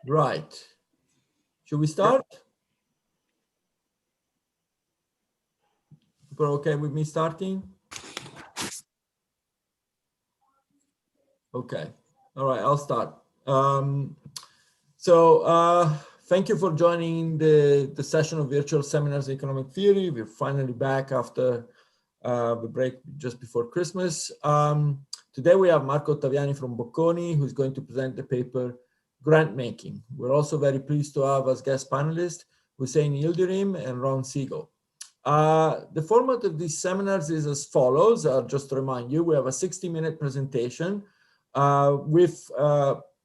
Right. Should we start? People are okay with me starting? Okay. All right, I'll start. Thank you for joining the session of virtual seminars in economic theory. We're finally back after the break just before Christmas. Today we have Marco Ottaviani from Bocconi, who's going to present the paper Grantmaking. We're also very pleased to have as guest panelists Hussein Yildirim and Ron Siegel. The format of these seminars is as follows. Just to remind you, we have a 60-minute presentation with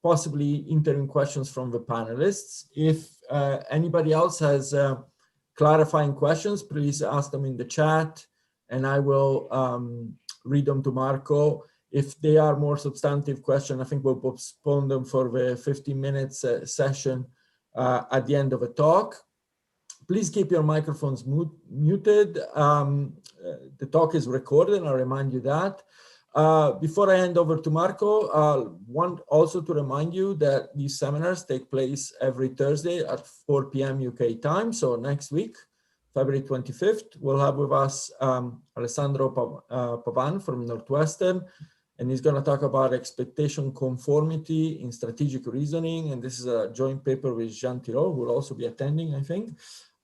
possibly interim questions from the panelists. If anybody else has clarifying questions, please ask them in the chat and I will read them to Marco. If they are more substantive questions, I think we'll postpone them for the 15 minutes session at the end of the talk. Please keep your microphones muted. The talk is recorded, and I remind you that. Before I hand over to Marco, I want also to remind you that these seminars take place every Thursday at 4 p.m. UK time. So next week, February 25th, we'll have with us Alessandro Pavan from Northwestern, and he's going to talk about expectation conformity in strategic reasoning. And this is a joint paper with Jean Tirole, who will also be attending, I think.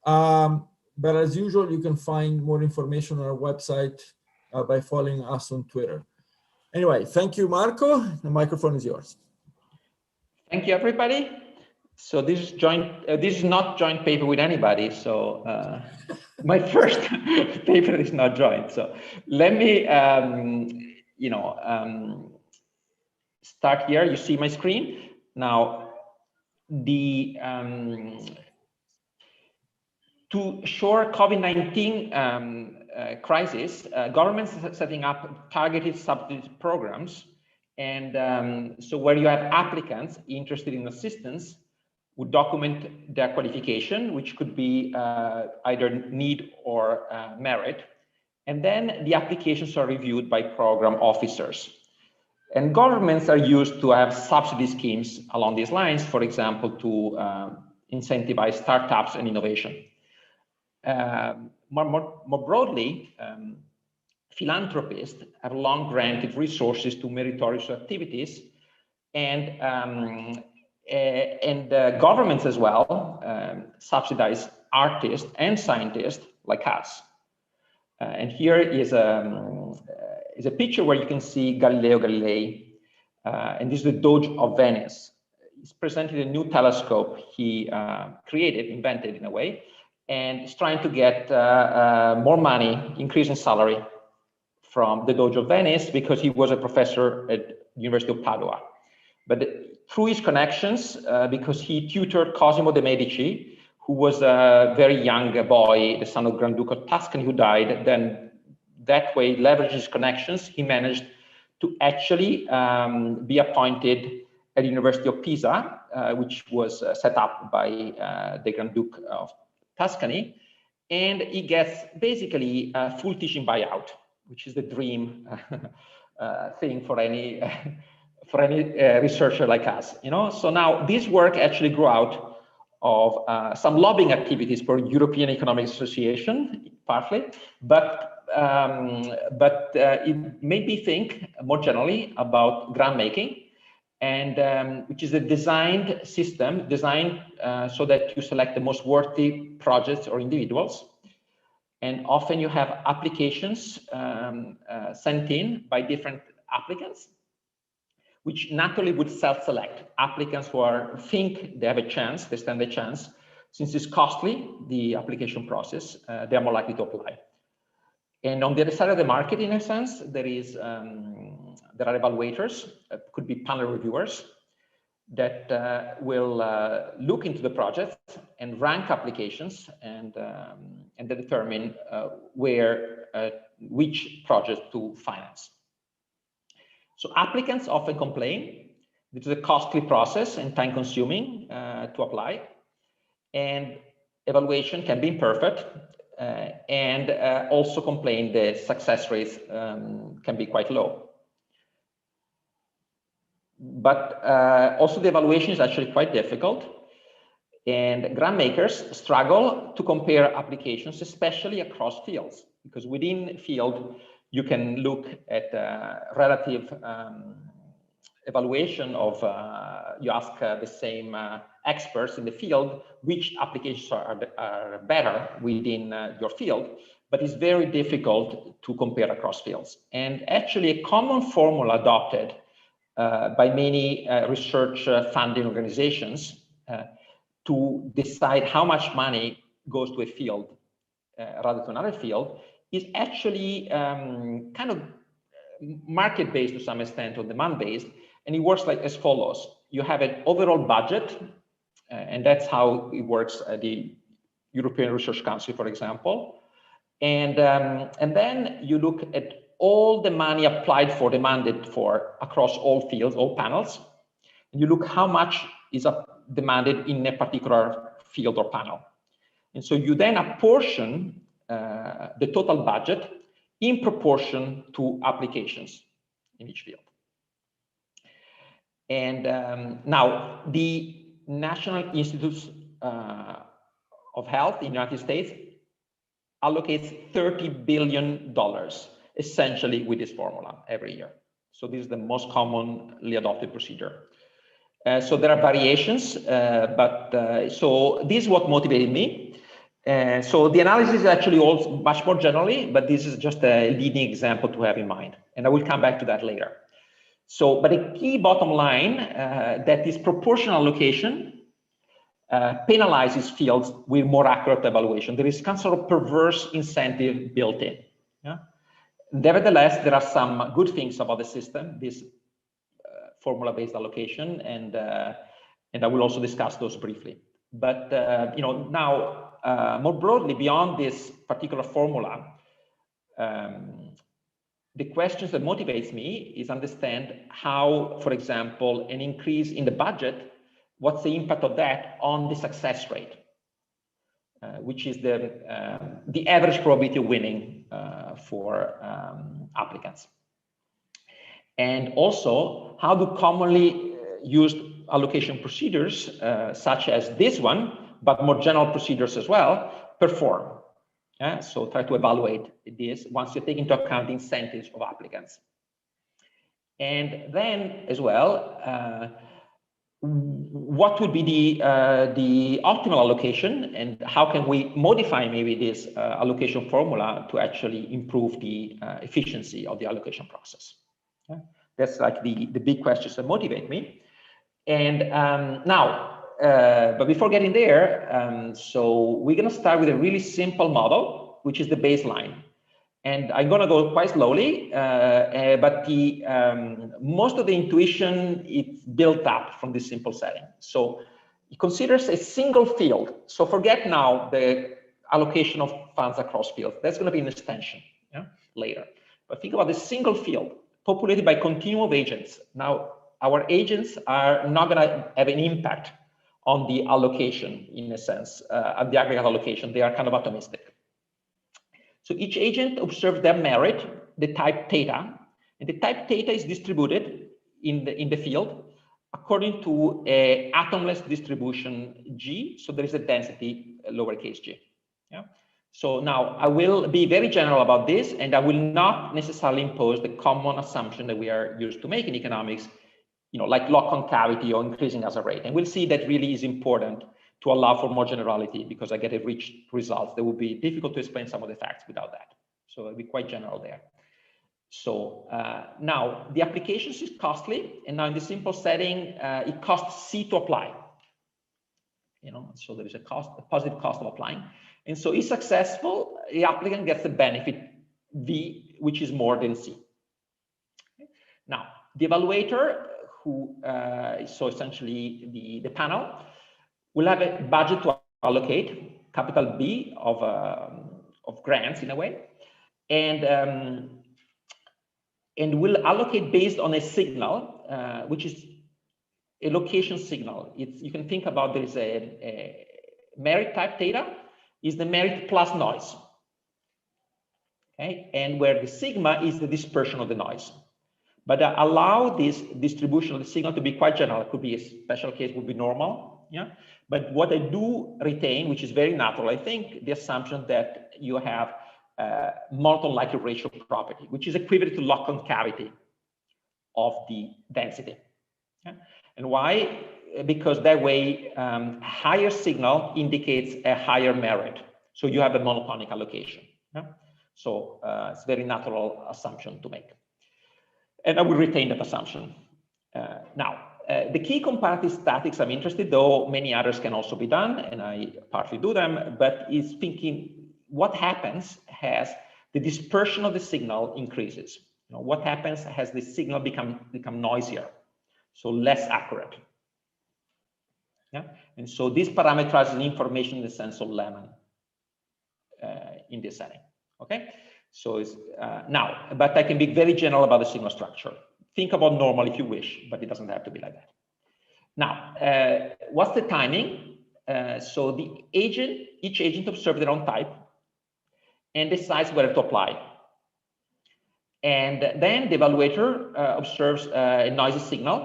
But as usual, you can find more information on our website by following us on Twitter. Anyway, thank you, Marco. The microphone is yours. Thank you, everybody. So this is joint. This is not joint paper with anybody. So my first paper is not joint. So let me, start here. You see my screen now. To shore COVID-19 crisis, governments are setting up targeted subsidy programs. And so where you have applicants interested in assistance would document their qualification, which could be either need or merit. And then the applications are reviewed by program officers. And governments are used to have subsidy schemes along these lines, for example, to incentivize startups and innovation. More broadly, philanthropists have long granted resources to meritorious activities, and governments as well subsidize artists and scientists like us. And here is a picture where you can see Galileo Galilei, and this is the Doge of Venice. He's presented a new telescope he invented in a way, and he's trying to get more money, increase in salary from the Doge of Venice because he was a professor at University of Padua. But through his connections, because he tutored Cosimo de' Medici, who was a very young boy, the son of Grand Duke of Tuscany, who died, then that way, leveraging his connections, he managed to actually be appointed at the University of Pisa, which was set up by the Grand Duke of Tuscany, and he gets basically a full teaching buyout, which is the dream thing for any researcher like us, So now this work actually grew out of some lobbying activities for European Economic Association, partly, but it made me think more generally about grant making, and which is a designed system designed so that you select the most worthy projects or individuals. And often you have applications sent in by different applicants, which naturally would self-select applicants who think they have a chance, they stand a chance. Since it's costly, the application process, they are more likely to apply. And on the other side of the market, in a sense, there are evaluators, could be panel reviewers, that will look into the project and rank applications and then determine which project to finance. So applicants often complain this is a costly process and time-consuming to apply, and evaluation can be imperfect, and also complain the success rates can be quite low. but also the evaluation is actually quite difficult. And grant makers struggle to compare applications, especially across fields, because within field, you can look at relative evaluation of, you ask the same experts in the field, which applications are better within your field, but it's very difficult to compare across fields. And actually a common formula adopted by many research funding organizations to decide how much money goes to a field rather to another field is actually kind of market-based to some extent or demand-based, and it works like as follows. You have an overall budget, and that's how it works at the European Research Council, for example. And then you look at all the money applied for, demanded for across all fields, all panels, and you look how much is demanded in a particular field or panel. And so you then apportion the total budget in proportion to applications in each field. And now the National Institutes of Health in the United States allocates $30 billion essentially with this formula every year. So this is the most commonly adopted procedure. So there are variations, so this is what motivated me. So the analysis is actually also much more generally, but this is just a leading example to have in mind. And I will come back to that later. So, but a key bottom line that is proportional allocation penalizes fields with more accurate evaluation. There is kind of perverse incentive built in. Yeah? Nevertheless, there are some good things about the system, this formula-based allocation, and I will also discuss those briefly. But you know, now more broadly beyond this particular formula, the questions that motivates me is understand how, for example, an increase in the budget, what's the impact of that on the success rate, which is the average probability of winning for applicants. And also, how do commonly used allocation procedures, such as this one, but more general procedures as well, perform? Yeah? So try to evaluate this once you take into account the incentives of applicants. And then as well, what would be the optimal allocation, and how can we modify maybe this allocation formula to actually improve the efficiency of the allocation process? Okay? That's like the big questions that motivate me. And now, but before getting there, so we're going to start with a really simple model, which is the baseline. And I'm going to go quite slowly, but most of the intuition is built up from this simple setting. So it considers a single field. So forget now the allocation of funds across fields. That's going to be an extension, yeah, later. But think about the single field populated by continuum of agents. Now, our agents are not going to have an impact on the allocation, in a sense, at the aggregate allocation. They are kind of atomistic. So each agent observes their merit, the type theta, and the type theta is distributed in the field according to a atomless distribution G. So there is a density lowercase g. Yeah. So now I will be very general about this, and I will not necessarily impose the common assumption that we are used to make in economics, you know, like log concavity or increasing as a rate. And we'll see that really is important to allow for more generality, because I get a rich results. That would be difficult to explain some of the facts without that. So I'll be quite general there. So now the applications is costly, and now in the simple setting, it costs C to apply. You know, so there is a positive cost of applying. And so if successful, the applicant gets the benefit V, which is more than C. Okay. Now, the evaluator, who so essentially the panel, will have a budget to allocate, capital B of grants in a way, and will allocate based on a signal, which is a location signal. You can think about there is a merit type theta is the merit plus noise, okay, and where the sigma is the dispersion of the noise. but allow this distribution of the signal to be quite general. It could be a special case, would be normal. Yeah. But what I do retain, which is very natural, I think, the assumption that you have monotone likelihood ratio property, which is equivalent to log concavity of the density. Yeah. And why? Because that way, higher signal indicates a higher merit. So you have a monotonic allocation. Yeah? So it's a very natural assumption to make. And I will retain that assumption. Now, the key comparative statics I'm interested, though many others can also be done, and I partly do them, but is thinking what happens as the dispersion of the signal increases. You know, what happens as the signal become noisier, so less accurate. Yeah, and so this parameterizes information in the sense of lemon in this setting. Okay, so it's now, but I can be very general about the signal structure. Think about normal if you wish, but it doesn't have to be like that. Now, what's the timing? So the agent, each agent observes their own type and decides whether to apply. And then the evaluator observes a noisy signal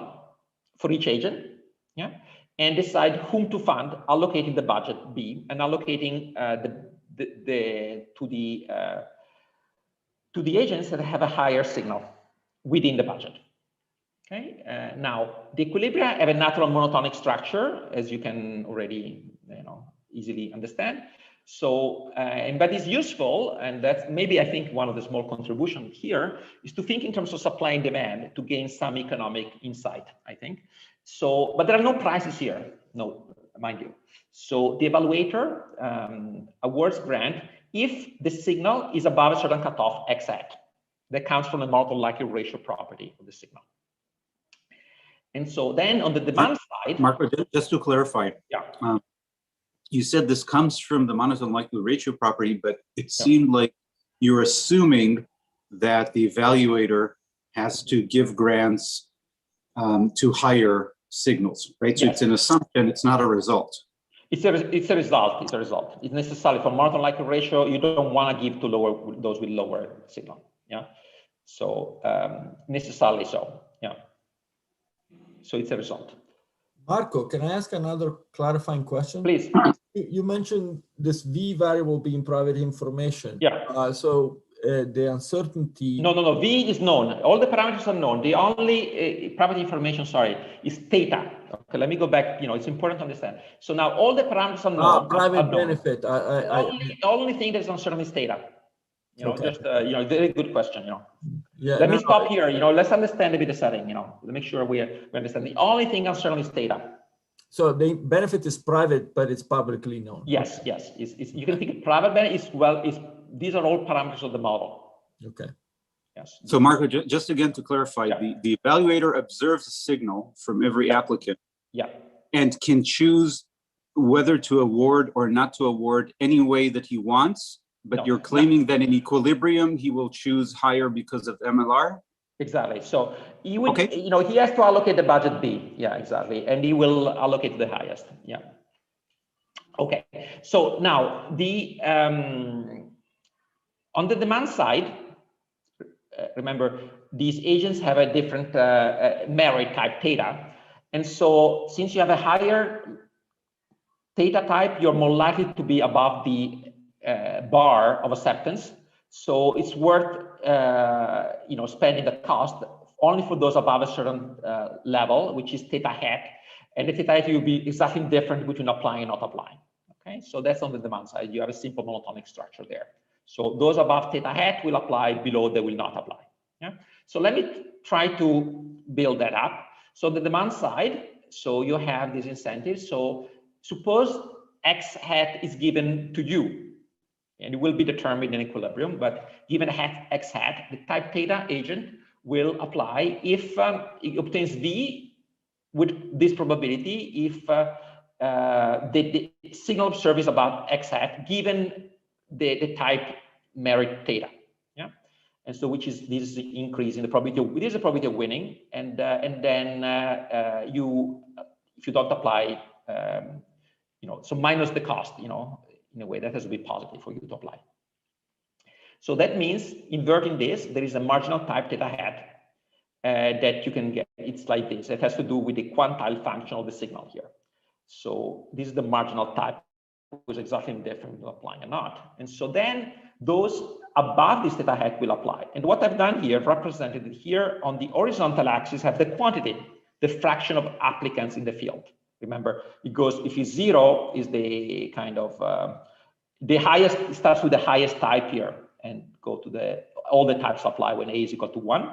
for each agent. Yeah. And decide whom to fund, allocating the budget B and allocating to the agents that have a higher signal within the budget. Okay. Now the equilibria have a natural monotonic structure, as you can already easily understand. So, but it's useful, and that's maybe I think one of the small contributions here is to think in terms of supply and demand to gain some economic insight, I think. So, but there are no prices here, no, mind you. So the evaluator awards grant if the signal is above a certain cutoff X hat that comes from the monotone likelihood ratio property of the signal. And so then on the demand side, Marco, just to clarify, yeah. You said this comes from the monotone likelihood ratio property, but it seemed like you're assuming that the evaluator has to give grants to higher signals, right? So it's an assumption, it's not a result. It's a result. It's necessary for monotone likelihood ratio. You don't want to give to those with lower signal. Yeah. So necessarily so. Yeah. So it's a result. Marco, can I ask another clarifying question? Please. You mentioned this V variable being private information. Yeah. So the uncertainty. No. V is known. All the parameters are known. The only private information, is theta. Okay, let me go back. It's important to understand. So now all the parameters are known. Private benefit. The only thing that is uncertain is theta. Just very good question. Yeah. Let me stop here. Let's understand a bit the setting. To make sure we understand. The only thing uncertain is theta. So the benefit is private, but it's publicly known. Yes. You can think private benefit these are all parameters of the model. Okay. Yes. So Marco, just again to clarify, the evaluator observes a signal from every applicant. Yeah. And can choose whether to award or not to award any way that he wants. But you're claiming that in equilibrium, he will choose higher because of MLR? Exactly. So he would, he has to allocate the budget B. Yeah, exactly. And he will allocate the highest. Yeah. Okay. So now on the demand side, remember, these agents have a different merit type theta. And so since you have a higher theta type, you're more likely to be above the bar of acceptance. So it's worth spending the cost only for those above a certain level, which is theta hat. And the theta hat will be exactly different between applying and not applying. Okay, so that's on the demand side. You have a simple monotonic structure there. So those above theta hat will apply, below they will not apply. Yeah. So let me try to build that up. So the demand side, so you have these incentives. So suppose X hat is given to you, and it will be determined in equilibrium, but given X hat, the type theta agent will apply if it obtains V with this probability if the signal observed is about X hat given the type merit theta. Yeah. And so this is the increase in the probability. It is a probability of winning, and then if you don't apply, so minus the cost, in a way that has to be positive for you to apply. So that means inverting this, there is a marginal type theta hat that you can get. It's like this. It has to do with the quantile function of the signal here. So this is the marginal type, which is exactly different from applying or not. And so then those above this theta hat will apply. And what I've done here, represented here on the horizontal axis, have the quantity, the fraction of applicants in the field. Remember, it goes, if it's 0, is the kind of, the highest, it starts with the highest type here and go to all the types apply when A is equal to 1.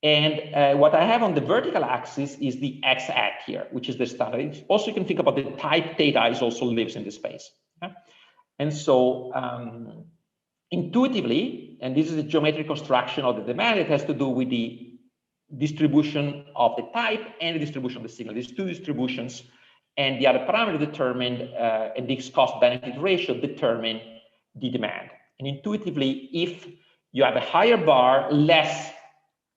And what I have on the vertical axis is the x hat here, which is the standard. Also, you can think about the type theta is also lives in the space. Okay? And so intuitively, and this is a geometric construction of the demand, it has to do with the distribution of the type and the distribution of the signal. These two distributions and the other parameter determined, and this cost benefit ratio determine the demand. And intuitively, if you have a higher bar, less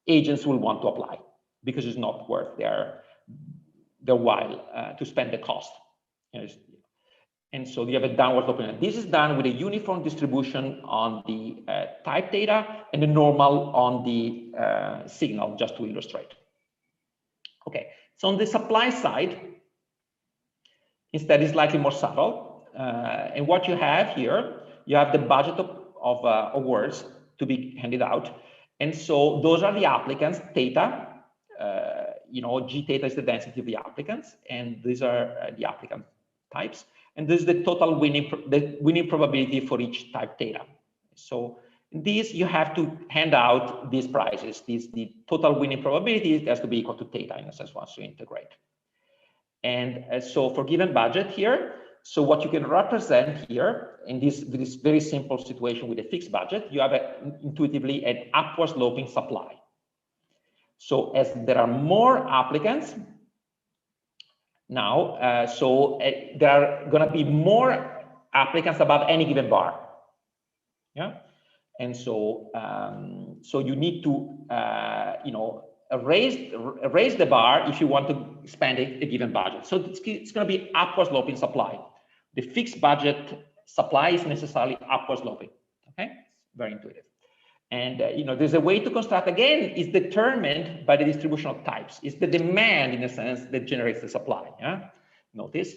agents will want to apply because it's not worth their while to spend the cost. And so you have a downward sloping. This is done with a uniform distribution on the type data and the normal on the signal, just to illustrate. Okay, so on the supply side, instead is slightly more subtle. And what you have here, you have the budget of awards to be handed out. And so those are the applicants, theta, G theta is the density of the applicants, and these are the applicant types. And this is the total winning probability for each type theta. So these, you have to hand out these prizes. The total winning probability has to be equal to theta in a sense once you integrate. And so for given budget here, so what you can represent here in this very simple situation with a fixed budget, you have intuitively an upward sloping supply. So as there are more applicants now, there are going to be more applicants above any given bar. Yeah, and so so you need to raise the bar if you want to spend a given budget. So it's going to be upward sloping supply. The fixed budget supply is necessarily upward sloping. Okay, very intuitive. And there's a way to construct, again, is determined by the distribution of types. It's the demand, in a sense, that generates the supply. Yeah, notice.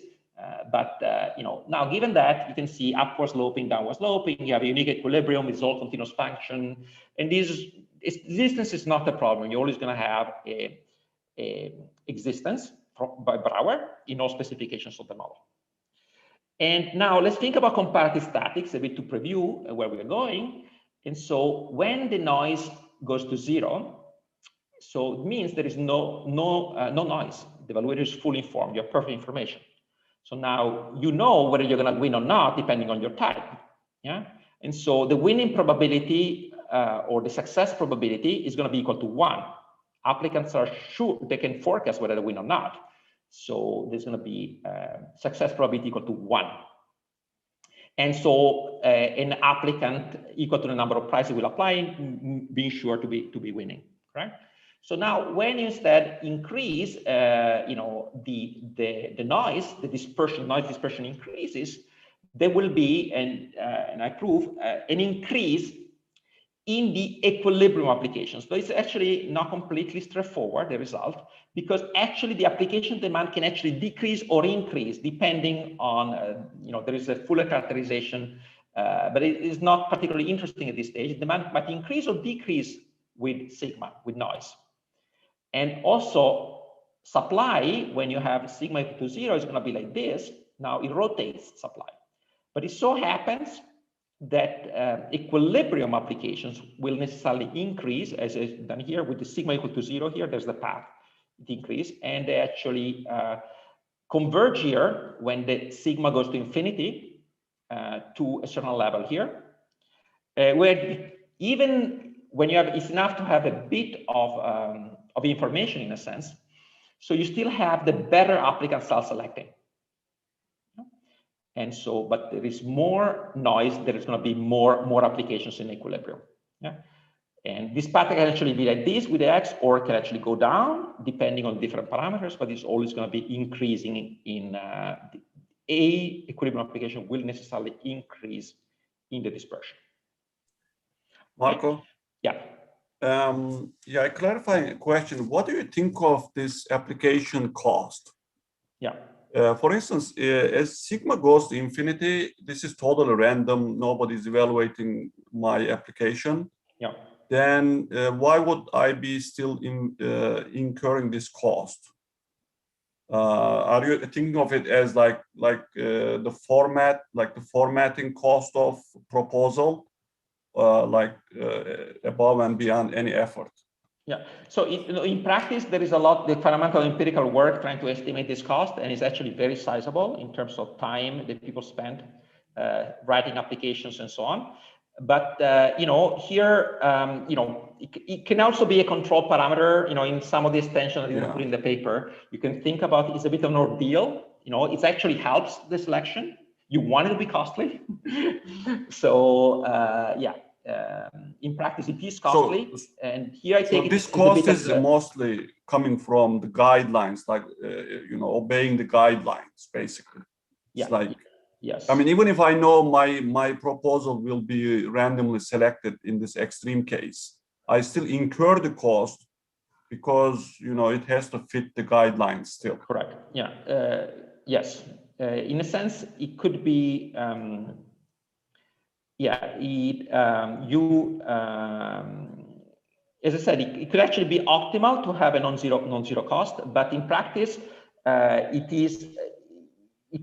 Now given that, you can see upward sloping, downward sloping. You have a unique equilibrium. It's all continuous function, and existence is not a problem. You're always going to have a existence by Brouwer in all specifications of the model. And now let's think about comparative statics a bit to preview where we're going. And so when the noise goes to 0, so it means there is no noise. The evaluator is fully informed. You have perfect information. So now you know whether you're going to win or not, depending on your type. Yeah. And so the winning probability or the success probability is going to be equal to 1. Applicants are sure they can forecast whether they win or not. So there's going to be success probability equal to 1. And so an applicant equal to the number of prizes will apply, being sure to be winning, right? So now when you instead increase, the noise, the dispersion, noise dispersion increases, there will be, and I prove, an increase in the equilibrium applications. So it's actually not completely straightforward, the result, because actually the application demand can actually decrease or increase depending on, there is a fuller characterization, but it is not particularly interesting at this stage. Demand might increase or decrease with sigma, with noise. And also supply, when you have sigma equal to 0, is going to be like this. Now it rotates supply. But it so happens that equilibrium applications will necessarily increase, as is done here with the sigma equal to 0 here. There's the path decrease, and they actually converge here when the sigma goes to infinity to a certain level here, where even when you have, it's enough to have a bit of information in a sense, so you still have the better applicant self-selecting. And so, but there is more noise, there is going to be more applications in equilibrium. Yeah. And this pattern can actually be like this with the X, or it can actually go down depending on different parameters, but it's always going to be increasing in A equilibrium application will necessarily increase in the dispersion. Marco? Yeah. Yeah, a clarifying question. What do you think of this application cost? Yeah. For instance, as sigma goes to infinity, this is totally random. Nobody's evaluating my application. Yeah. Then why would I be still incurring this cost? Are you thinking of it as like the formatting cost of proposal, above and beyond any effort? Yeah. So in practice, there is a lot the fundamental empirical work trying to estimate this cost, and it's actually very sizable in terms of time that people spend writing applications and so on. But here, it can also be a control parameter. In some of the extensions that you put in the paper, you can think about it's a bit of an ordeal. It actually helps the selection. You want it to be costly, so in practice, it is costly. And here I take this cost is mostly coming from the guidelines, like obeying the guidelines, basically. Yeah. It's like. Yes. I mean, even if I know my proposal will be randomly selected in this extreme case, I still incur the cost because it has to fit the guidelines still. Correct. Yeah. Yes. In a sense, it could be. As I said, it could actually be optimal to have a non-zero cost, but in practice, it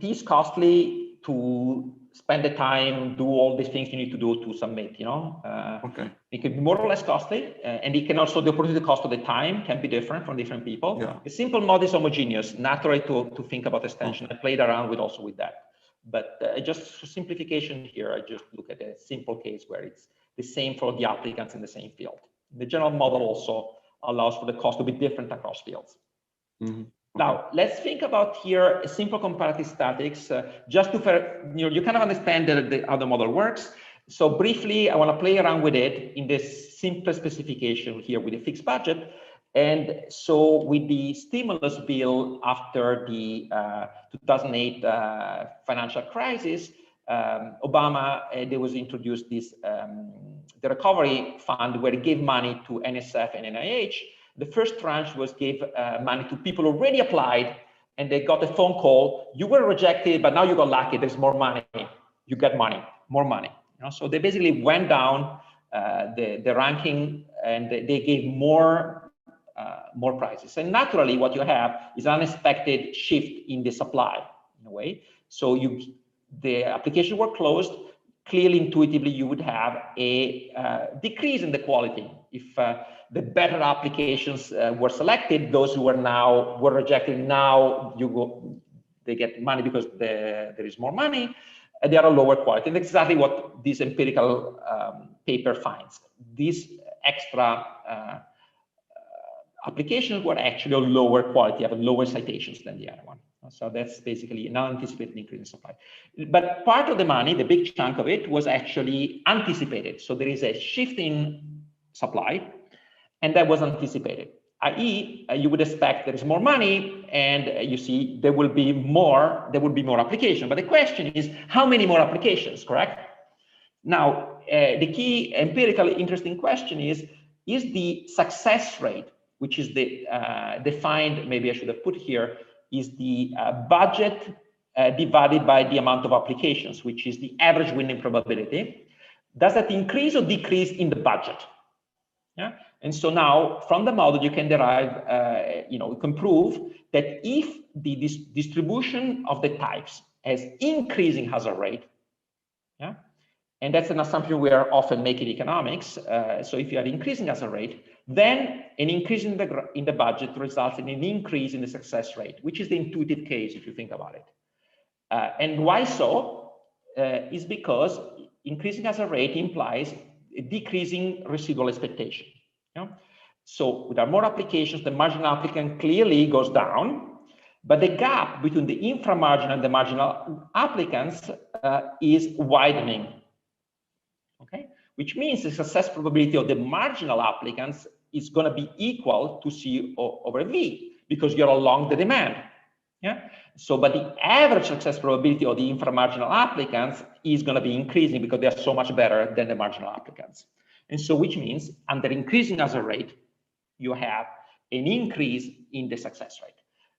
is costly to spend the time, do all these things you need to do to submit, Okay. It can be more or less costly, and it can also, the opportunity cost of the time can be different from different people. Yeah. The simple model is homogeneous, naturally to think about extension. I played around with that. But just for simplification here, I just look at a simple case where it's the same for the applicants in the same field. The general model also allows for the cost to be different across fields. Mm-hmm. Now, let's think about here a simple comparative statics, just to, you kind of understand how the model works. So briefly, I want to play around with it in this simple specification here with a fixed budget. And so with the stimulus bill after the 2008 financial crisis, Obama, there was introduced this, the recovery fund where it gave money to NSF and NIH. The first tranche was gave money to people who already applied, and they got a phone call. You were rejected, but now you got lucky. There's more money. You get money, more money. So they basically went down the ranking, and they gave more prizes. And naturally, what you have is an unexpected shift in the supply, in a way. So the applications were closed. Clearly, intuitively, you would have a decrease in the quality. If the better applications were selected, those who were rejected, now they get money because there is more money, and they are a lower quality. And that's exactly what this empirical paper finds. These extra applications were actually of lower quality, have lower citations than the other one. So that's basically an unanticipated increase in supply. But part of the money, the big chunk of it, was actually anticipated. So there is a shift in supply, and that was anticipated. i.e., you would expect there is more money, and you see there will be more application. But the question is, how many more applications, correct? Now, the key empirically interesting question is the success rate, which is the defined, maybe I should have put here, is the budget divided by the amount of applications, which is the average winning probability. Does that increase or decrease in the budget? Yeah. And so now from the model, you can derive, you can prove that if the distribution of the types has increasing hazard rate, yeah, and that's an assumption we are often making in economics. So if you have increasing hazard rate, then an increase in the budget results in an increase in the success rate, which is the intuitive case if you think about it. And why so? Is because increasing hazard rate implies a decreasing residual expectation. Yeah? So with our more applications, the marginal applicant clearly goes down, but the gap between the inframarginal and the marginal applicants is widening. Okay, which means the success probability of the marginal applicants is going to be equal to C over V because you're along the demand. Yeah. So, but the average success probability of the inframarginal applicants is going to be increasing because they are so much better than the marginal applicants. And so, which means under increasing hazard rate, you have an increase in the success rate.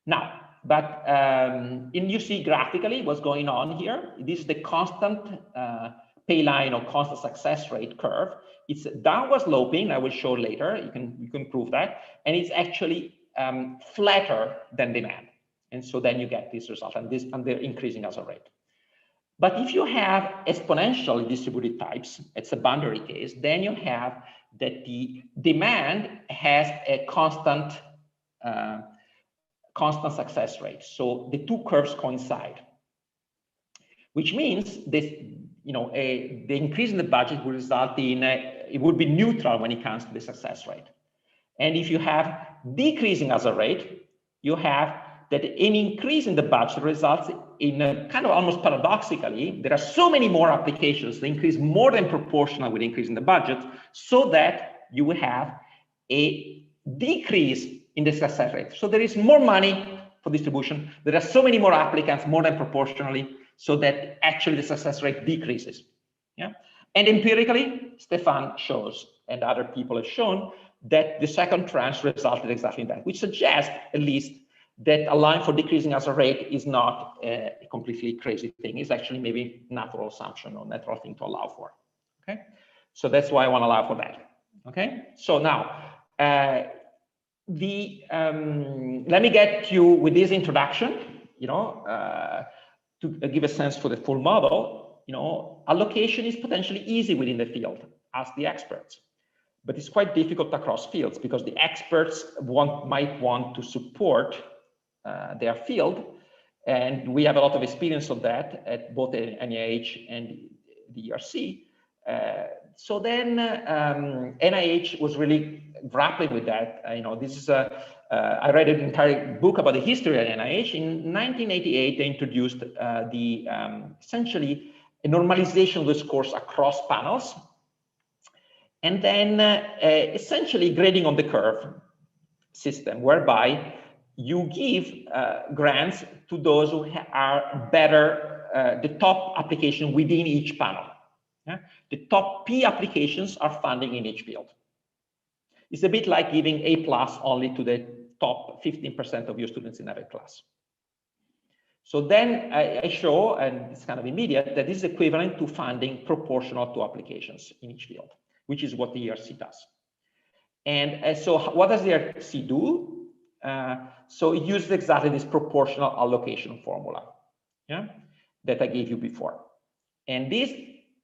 Now, but and you see graphically what's going on here. This is the constant Payline or constant success rate curve. It's downward sloping. I will show later. You can prove that, and it's actually flatter than demand. And so then you get this result, and this under increasing hazard rate. But if you have exponentially distributed types, it's a boundary case, then you have that the demand has a constant success rate. So the two curves coincide, which means this, the increase in the budget will result in it would be neutral when it comes to the success rate. And if you have decreasing hazard rate, you have that an increase in the budget results in a kind of almost paradoxically, there are so many more applications, they increase more than proportional with increase in the budget, so that you will have a decrease in the success rate. So there is more money for distribution. There are so many more applicants, more than proportionally, so that actually the success rate decreases. Yeah. And empirically, Stefan shows, and other people have shown, that the second tranche resulted exactly in that, which suggests at least that allowing for decreasing hazard rate is not a completely crazy thing. It's actually maybe natural assumption or natural thing to allow for. Okay, so that's why I want to allow for that. Okay, so now let me get you with this introduction, to give a sense for the full model. Allocation is potentially easy within the field, ask the experts, but it's quite difficult across fields because the experts might want to support their field, and we have a lot of experience of that at both the NIH and the ERC. So then NIH was really grappling with that. This is I read an entire book about the history of NIH. In 1988, they introduced essentially a normalization of the scores across panels, and then essentially grading on the curve system, whereby you give grants to those who are better, the top application within each panel. Yeah? The top P applications are funding in each field. It's a bit like giving A+ only to the top 15% of your students in every class. So then I show, and it's kind of immediate, that this is equivalent to funding proportional to applications in each field, which is what the ERC does. And so what does the ERC do? So it uses exactly this proportional allocation formula, yeah, that I gave you before. And this,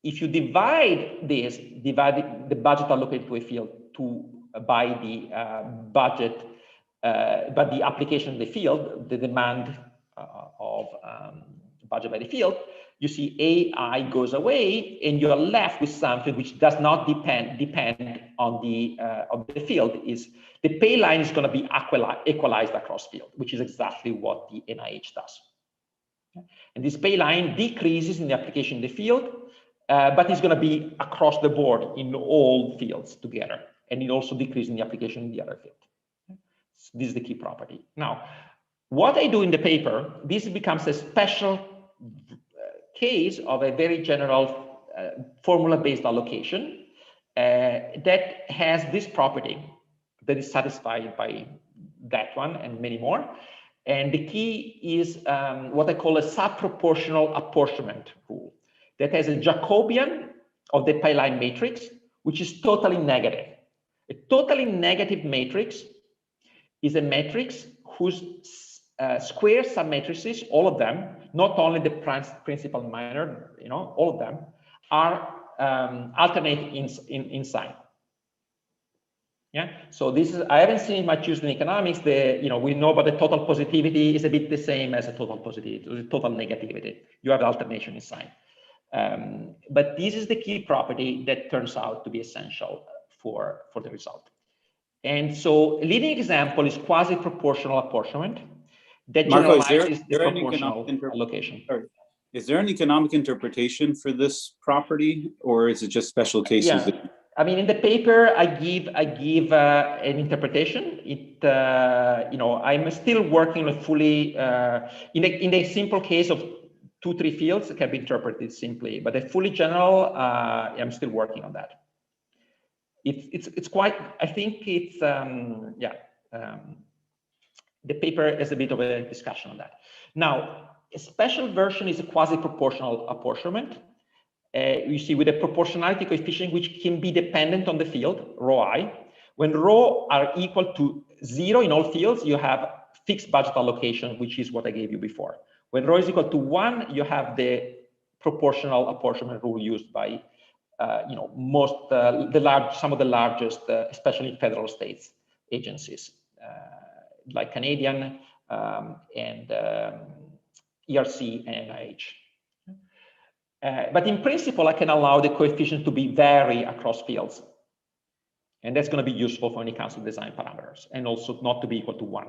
if you divide the budget allocated to a field by the budget, but the application in the field, the demand of budget by the field, you see AI goes away, and you're left with something which does not depend on the field. The Payline is going to be equalized across field, which is exactly what the NIH does. And this Payline decreases in the application in the field, but it's going to be across the board in all fields together, and it also decreases in the application in the other field. So this is the key property. Now, what I do in the paper, this becomes a special case of a very general formula-based allocation that has this property that is satisfied by that one and many more. And the key is what I call a subproportional apportionment rule that has a Jacobian of the Payline matrix, which is totally negative. A totally negative matrix is a matrix whose square submatrices, all of them, not only the principal and minor, all of them are alternate in sign. Yeah. So this is, I haven't seen much used in economics. We know about the total positivity is a bit the same as a total positivity, or total negativity. You have alternation in sign. But this is the key property that turns out to be essential for the result. And so a leading example is quasi-proportional apportionment that generalizes the proportional allocation. Is there an economic interpretation for this property, or is it just special cases? Yeah. I mean, in the paper, I give an interpretation. I'm still working on fully in a simple case of 2-3 fields. It can be interpreted simply, but a fully general, I'm still working on that. it's quite, I think it's, the paper has a bit of a discussion on that. Now, a special version is a quasi-proportional apportionment. You see with a proportionality coefficient, which can be dependent on the field, rho I. When rho are equal to 0 in all fields, you have fixed budget allocation, which is what I gave you before. When rho is equal to 1, you have the proportional apportionment rule used by some of the largest, especially federal states agencies, like Canadian and ERC and NIH. But in principle, I can allow the coefficient to vary across fields. And that's going to be useful when it comes to design parameters, and also not to be equal to 1.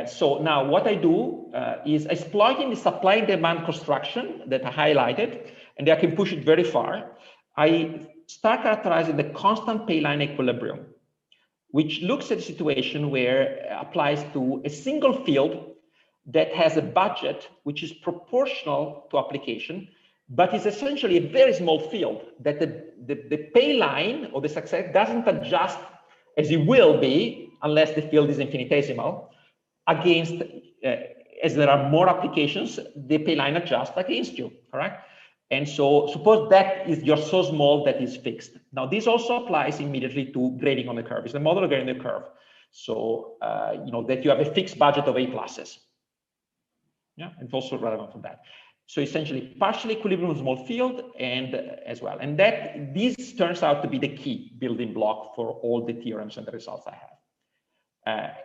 So now what I do is exploiting the supply and demand construction that I highlighted, and I can push it very far. I start characterizing the Constant-Payline equilibrium, which looks at a situation where it applies to a single field that has a budget which is proportional to application, but is essentially a very small field that the pay line or the success doesn't adjust as it will be unless the field is infinitesimal against, as there are more applications, the pay line adjusts against you, correct? And so suppose that you're so small that is fixed. Now this also applies immediately to grading on the curve. It's the model of grading the curve. So, that you have a fixed budget of A classes. Yeah, it's also relevant for that. So essentially partial equilibrium small field and as well. And this turns out to be the key building block for all the theorems and the results I have.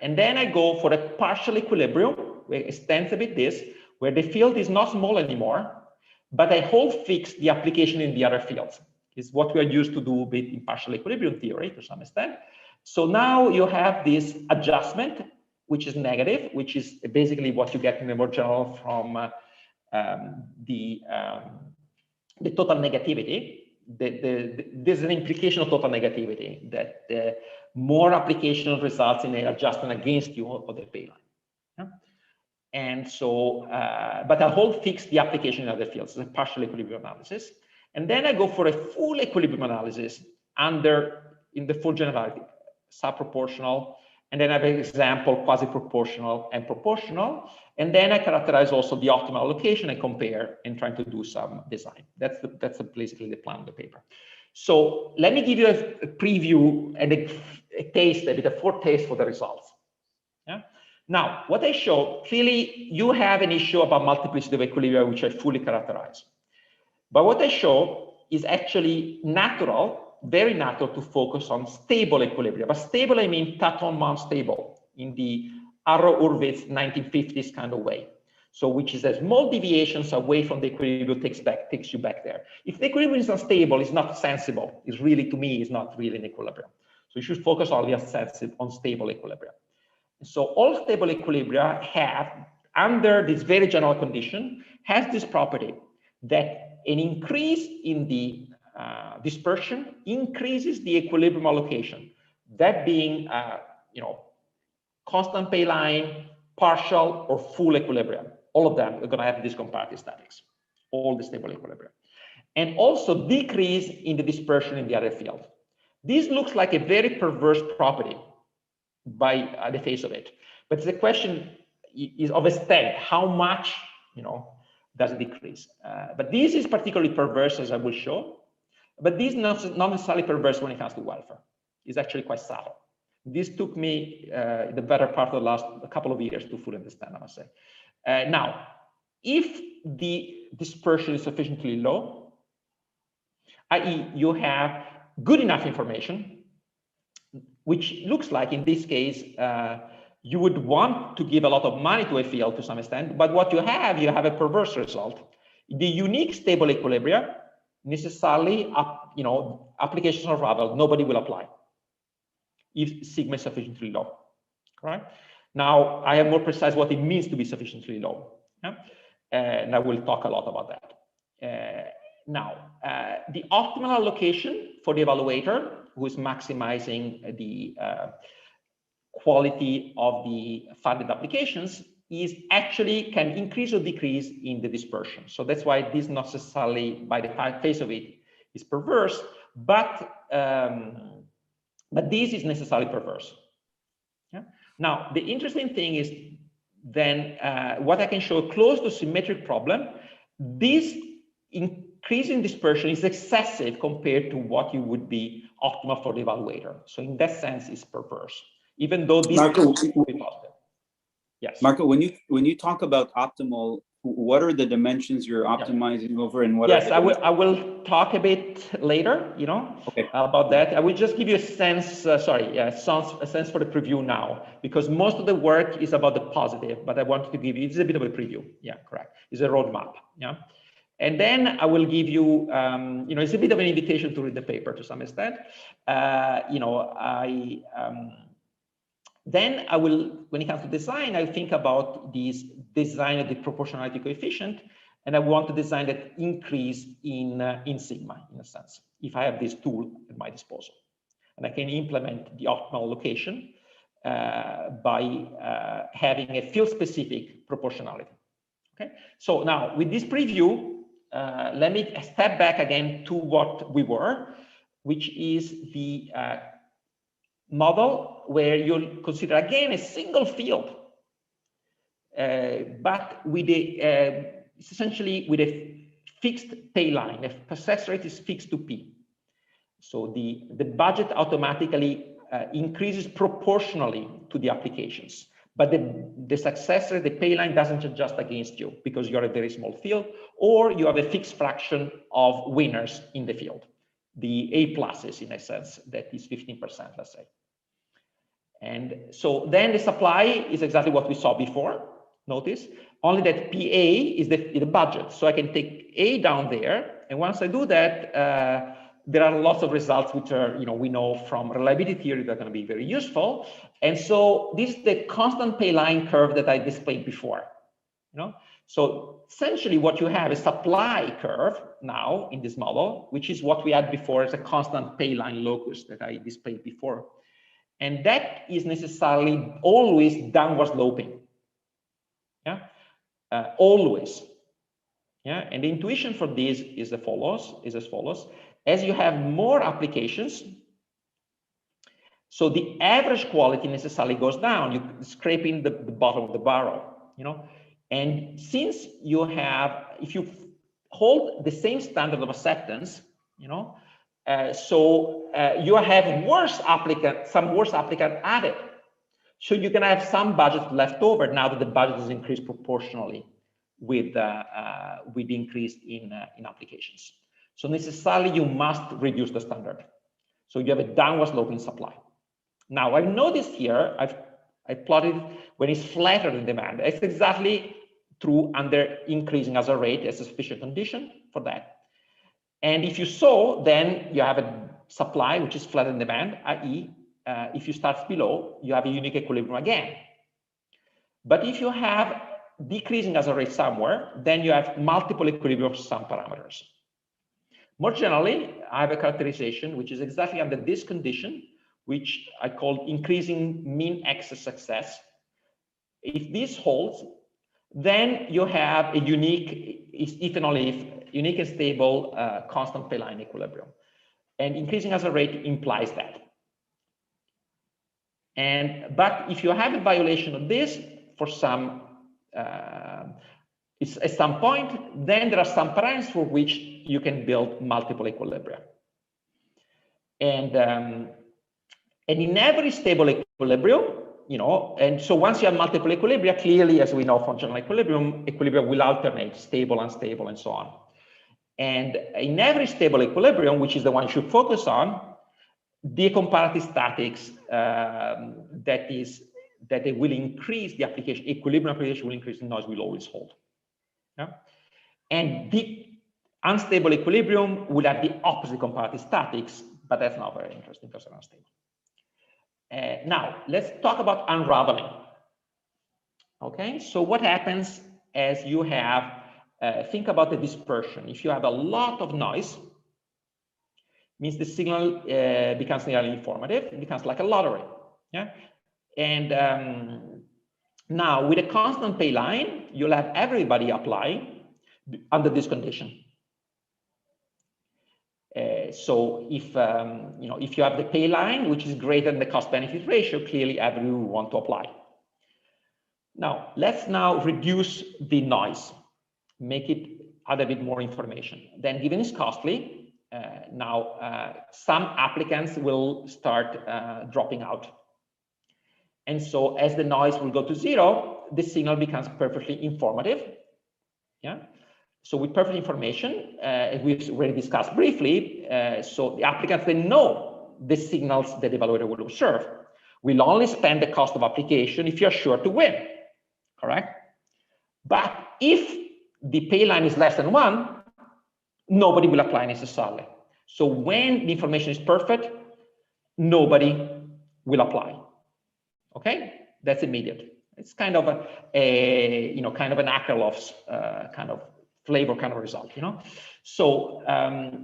And then I go for a partial equilibrium, where it extends a bit this, where the field is not small anymore, but I hold fixed the application in the other fields. Is what we are used to do a bit in partial equilibrium theory to some extent. So now you have this adjustment, which is negative, which is basically what you get in the more general from the total negativity. There's an implication of total negativity that more application results in an adjustment against you of the pay line. Yeah? And so, but I hold fixed the application in other fields, the partial equilibrium analysis. And then I go for a full equilibrium analysis in the full generality, subproportional. And then I have an example, quasi-proportional and proportional. And then I characterize also the optimal allocation and compare and trying to do some design. That's basically the plan of the paper. So let me give you a preview and a foretaste for the results. Yeah. Now, what I show, clearly you have an issue about multiplicity of equilibria, which I fully characterize. But what I show is actually natural, very natural to focus on stable equilibria. By stable, I mean Taton-Mount stable in the Arrow-Hurwitz 1950s kind of way. So which is as small deviations away from the equilibrium takes you back there. If the equilibrium is unstable, it's not sensible. It's really, to me, it's not really an equilibrium. So you should focus only on stable equilibria. So all stable equilibria have, under this very general condition, has this property that an increase in the dispersion increases the equilibrium allocation. That being, constant pay line, partial or full equilibrium. All of them are going to have this comparative statics, all the stable equilibria. And also decrease in the dispersion in the other field. This looks like a very perverse property by the face of it. But the question is of extent, how much, does it decrease? But this is particularly perverse, as I will show. But this is not necessarily perverse when it comes to welfare. It's actually quite subtle. This took me the better part of the last couple of years to fully understand, I must say. Now, if the dispersion is sufficiently low, i.e. you have good enough information, which looks like in this case, you would want to give a lot of money to a field to some extent, but what you have a perverse result. The unique stable equilibria, necessarily, applications are unraveled, nobody will apply if sigma is sufficiently low, right? Now, I am more precise what it means to be sufficiently low. Yeah? And I will talk a lot about that. The optimal allocation for the evaluator, who is maximizing the quality of the funded applications, is actually can increase or decrease in the dispersion. So that's why this not necessarily, by the face of it, is perverse, but this is necessarily perverse. Yeah? Now, the interesting thing is then what I can show close to symmetric problem, this increasing dispersion is excessive compared to what you would be optimal for the evaluator. So in that sense, it's perverse, even though this Marco, is positive. Yes. Marco, when you talk about optimal, what are the dimensions you're optimizing over, and what? Yes, I will talk a bit later, okay, about that. I will just give you a sense. A sense for the preview now, because most of the work is about the positive, but I wanted to give you, it's a bit of a preview. Yeah, correct. It's a roadmap. Yeah, and then I will give you, it's a bit of an invitation to read the paper to some extent. Then I will, when it comes to design, I think about this design of the proportionality coefficient, and I want to design that increase in sigma, in a sense, if I have this tool at my disposal. And I can implement the optimal allocation by having a field-specific proportionality. Okay, so now with this preview, let me step back again to what we were, which is the model where you'll consider again a single field, but with essentially with a fixed pay line. The success rate is fixed to P. So the budget automatically increases proportionally to the applications, but the success rate, the pay line doesn't adjust against you because you're a very small field, or you have a fixed fraction of winners in the field. The A pluses, in a sense, that is 15%, let's say. And so then the supply is exactly what we saw before. Notice only that PA is the budget. So I can take A down there. And once I do that, there are lots of results which are, we know from reliability theory that are going to be very useful. And so this is the constant pay line curve that I displayed before. So essentially what you have is a supply curve now in this model, which is what we had before as a constant pay line locus that I displayed before. And that is necessarily always downward sloping. Yeah, always. Yeah, and the intuition for this is as follows. As you have more applications, so the average quality necessarily goes down. You're scraping the bottom of the barrel, And since you have, if you hold the same standard of acceptance, you have some worse applicant added. So you can have some budget left over now that the budget is increased proportionally with the increase in applications. So necessarily you must reduce the standard. So you have a downward sloping supply. Now I've noticed here, I plotted when it's flatter than demand. It's exactly true under increasing as a rate as a sufficient condition for that. And if you saw, then you have a supply which is flat in demand, i.e., if you start below, you have a unique equilibrium again. But if you have decreasing as a rate somewhere, then you have multiple equilibrium of some parameters. More generally, I have a characterization which is exactly under this condition, which I call increasing mean excess success. If this holds, then you have a unique, if and only if, unique and stable constant pay line equilibrium. And increasing as a rate implies that. But if you have a violation of this for some, at some point, then there are some parameters for which you can build multiple equilibria. And in every stable equilibrium, and so once you have multiple equilibria, clearly, as we know from general equilibrium, equilibria will alternate, stable, unstable, and so on. And in every stable equilibrium, which is the one you should focus on, the comparative statics that they will increase the application, equilibrium application will increase, the noise will always hold. Yeah? And the unstable equilibrium will have the opposite comparative statics, but that's not very interesting because they're unstable. Now, let's talk about unraveling. Okay, so what happens as you have, think about the dispersion. If you have a lot of noise, means the signal becomes nearly informative, it becomes like a lottery. Yeah, and now with a constant pay line, you'll have everybody applying under this condition. So if if you have the pay line, which is greater than the cost-benefit ratio, clearly everyone will want to apply. Now, let's now reduce the noise, make it add a bit more information. Then, given it's costly, some applicants will start dropping out. And so as the noise will go to zero, the signal becomes perfectly informative. Yeah. So with perfect information, as we've already discussed briefly, so the applicants, they know the signals that the evaluator will observe. Will only spend the cost of application if you're sure to win, correct? But if the pay line is less than 1, nobody will apply necessarily. So when the information is perfect, nobody will apply. Okay, that's immediate. It's kind of kind of an Akerlof's kind of flavor kind of result, So,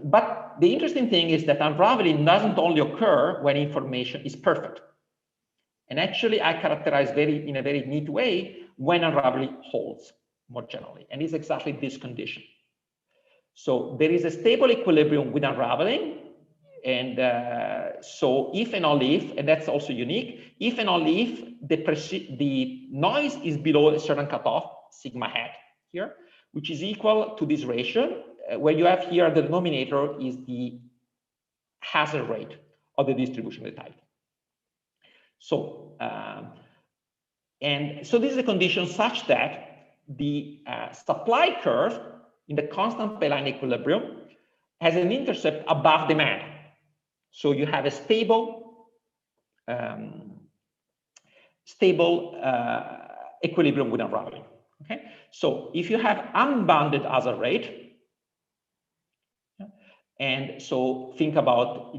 but the interesting thing is that unraveling doesn't only occur when information is perfect. And actually, I characterize in a very neat way when unraveling holds more generally, and it's exactly this condition. So there is a stable equilibrium with unraveling, and so if and only if, and that's also unique, if and only if the noise is below a certain cutoff, sigma hat here, which is equal to this ratio, where you have here the denominator is the hazard rate of the distribution of the type. So, and so this is a condition such that the supply curve in the constant-payline equilibrium has an intercept above demand. So you have a stable equilibrium with unraveling. Okay, so if you have unbounded hazard rate, and so think about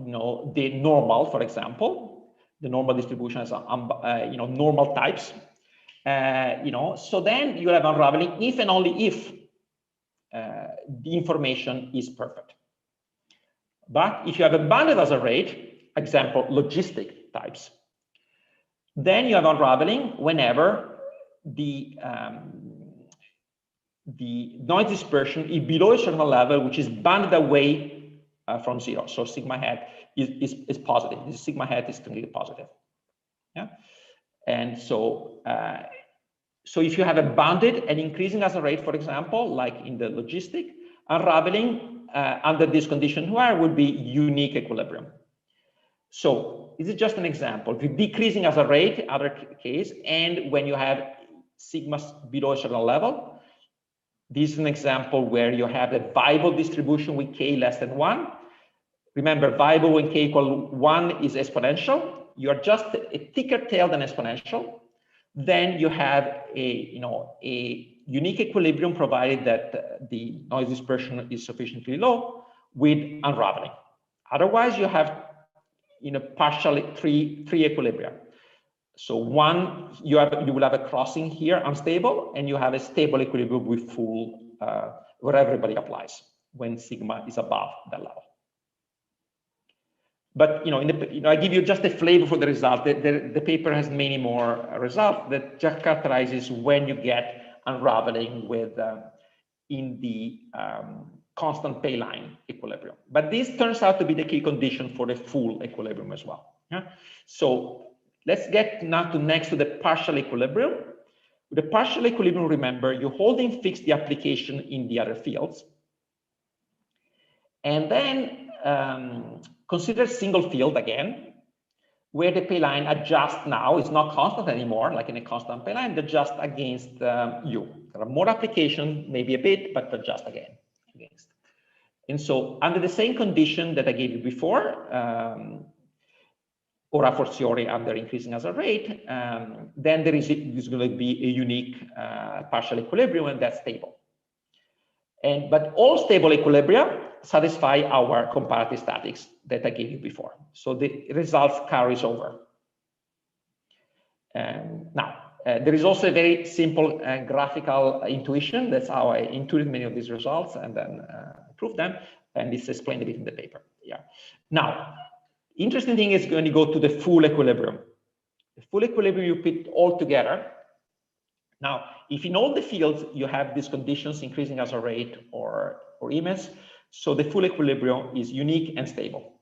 the normal, for example, the normal distribution has normal types, so then you have unraveling if and only if the information is perfect. But if you have a bounded hazard rate, example, logistic types, then you have unraveling whenever the noise dispersion is below a certain level, which is bounded away from zero. So sigma hat is positive. This sigma hat is completely positive. Yeah, and so so if you have a bounded and increasing hazard rate, for example, like in the logistic, unraveling under this condition would be unique equilibrium. So this is just an example. If you're decreasing hazard rate, other case, and when you have sigma below a certain level, this is an example where you have a viable distribution with k less than 1. Remember, viable when k equal 1 is exponential. You are just a thicker tail than exponential. Then you have a unique equilibrium provided that the noise dispersion is sufficiently low with unraveling. Otherwise, you have partially three equilibria. So one, you will have a crossing here, unstable, and you have a stable equilibrium with full, where everybody applies when sigma is above that level. But I give you just a flavor for the result. The paper has many more results that just characterizes when you get unraveling with in the constant pay line equilibrium. But this turns out to be the key condition for the full equilibrium as well. Yeah? So let's get now next to the partial equilibrium. With the partial equilibrium, remember, you're holding fixed the application in the other fields. And then consider single field again, where the pay line adjusts now. It's not constant anymore, like in a constant pay line, adjust against U. There are more applications, maybe a bit, but adjust again against. And so under the same condition that I gave you before, or a fortiori under increasing hazard rate, then there's going to be a unique partial equilibrium, and that's stable. But all stable equilibria satisfy our comparative statics that I gave you before. So the results carries over. Now, there is also a very simple graphical intuition. That's how I intuited many of these results and then proved them. And this is explained a bit in the paper. Yeah. Now, interesting thing is when you go to the full equilibrium. The full equilibrium you put all together. Now, if in all the fields you have these conditions, increasing hazard rate or image, So the full equilibrium is unique and stable.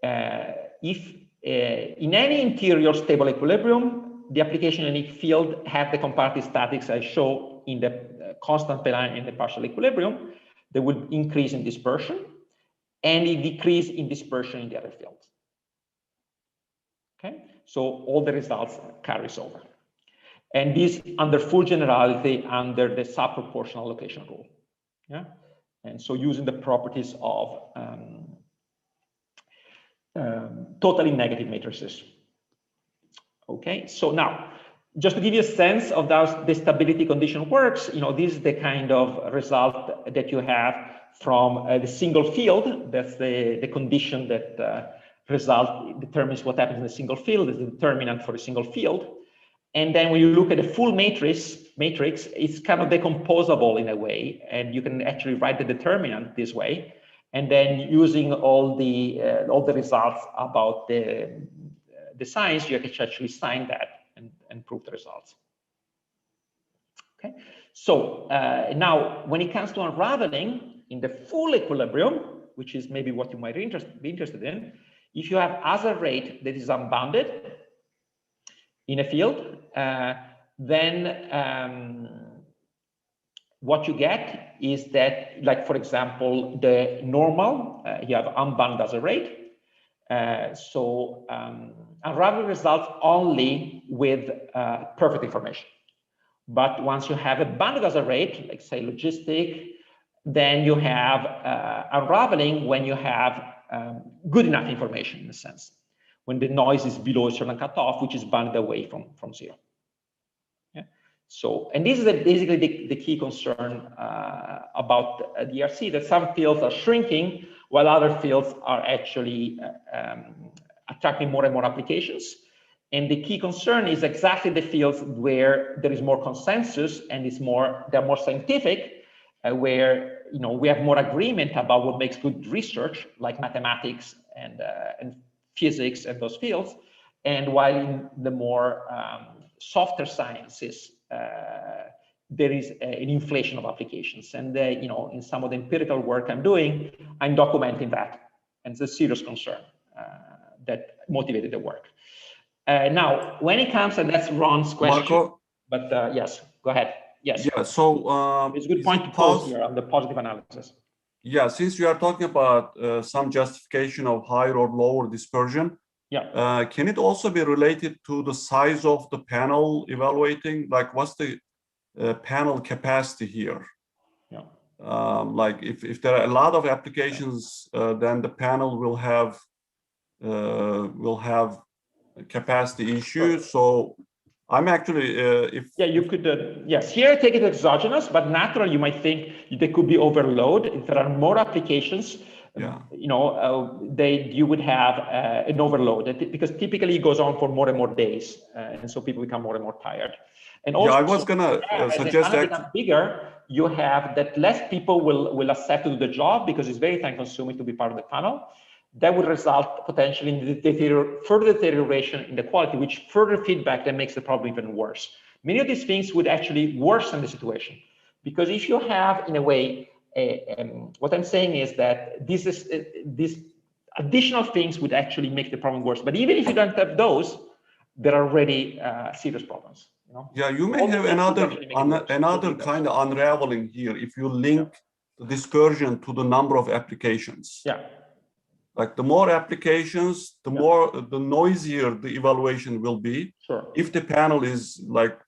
If in any interior stable equilibrium, the application unique field have the comparative statics I show in the constant Payline in the partial equilibrium, they would increase in dispersion and it decrease in dispersion in the other fields. Okay, so all the results carries over. And this under full generality under the subproportional allocation rule. Yeah, and so using the properties of totally negative matrices. Okay, so now just to give you a sense of how the stability condition works, this is the kind of result that you have from the single field. That's the condition that result determines what happens in a single field, is the determinant for a single field. And then when you look at the full matrix, it's kind of decomposable in a way, and you can actually write the determinant this way. And then using all the results about the signs, you can actually sign that and prove the results. Okay, so now when it comes to unraveling in the full equilibrium, which is maybe what you might be interested in, if you have hazard rate that is unbounded in a field, then what you get is that, like for example, the normal, you have unbound hazard rate. So unraveling results only with perfect information. But once you have a bounded hazard rate, like say logistic, then you have unraveling when you have good enough information in a sense, when the noise is below a certain cutoff, which is bounded away from zero. Yeah. So, and this is basically the key concern about the ERC, that some fields are shrinking while other fields are actually attracting more and more applications. And the key concern is exactly the fields where there is more consensus and they're more scientific, where we have more agreement about what makes good research, like mathematics and physics and those fields. And while in the more softer sciences, there is an inflation of applications. And in some of the empirical work I'm doing, I'm documenting that, and it's a serious concern that motivated the work. Now, when it comes, and that's Ron's question, Marco? But yes, go ahead. Yes. Yeah. So it's a good point to pose here on the positive analysis. Yeah, since you are talking about some justification of higher or lower dispersion, yeah, can it also be related to the size of the panel evaluating? Like, what's the panel capacity here? Yeah. Like, if there are a lot of applications, then the panel will have capacity issues. So I'm actually you could yes, here I take it exogenous, but naturally you might think there could be overload. If there are more applications, yeah, you would have an overload, because typically it goes on for more and more days, and so people become more and more tired. And also, I was gonna suggest that becomes bigger, you have that less people will accept to do the job because it's very time consuming to be part of the panel. That would result potentially in the further deterioration in the quality, which further feedback that makes the problem even worse. Many of these things would actually worsen the situation, because if you have, in a way, what I'm saying is that these additional things would actually make the problem worse. But even if you don't have those, there are already serious problems. Yeah, you may have another kind of unraveling here if you link the dispersion to the number of applications. Yeah. Like the more applications, the noisier the evaluation will be. Sure. If the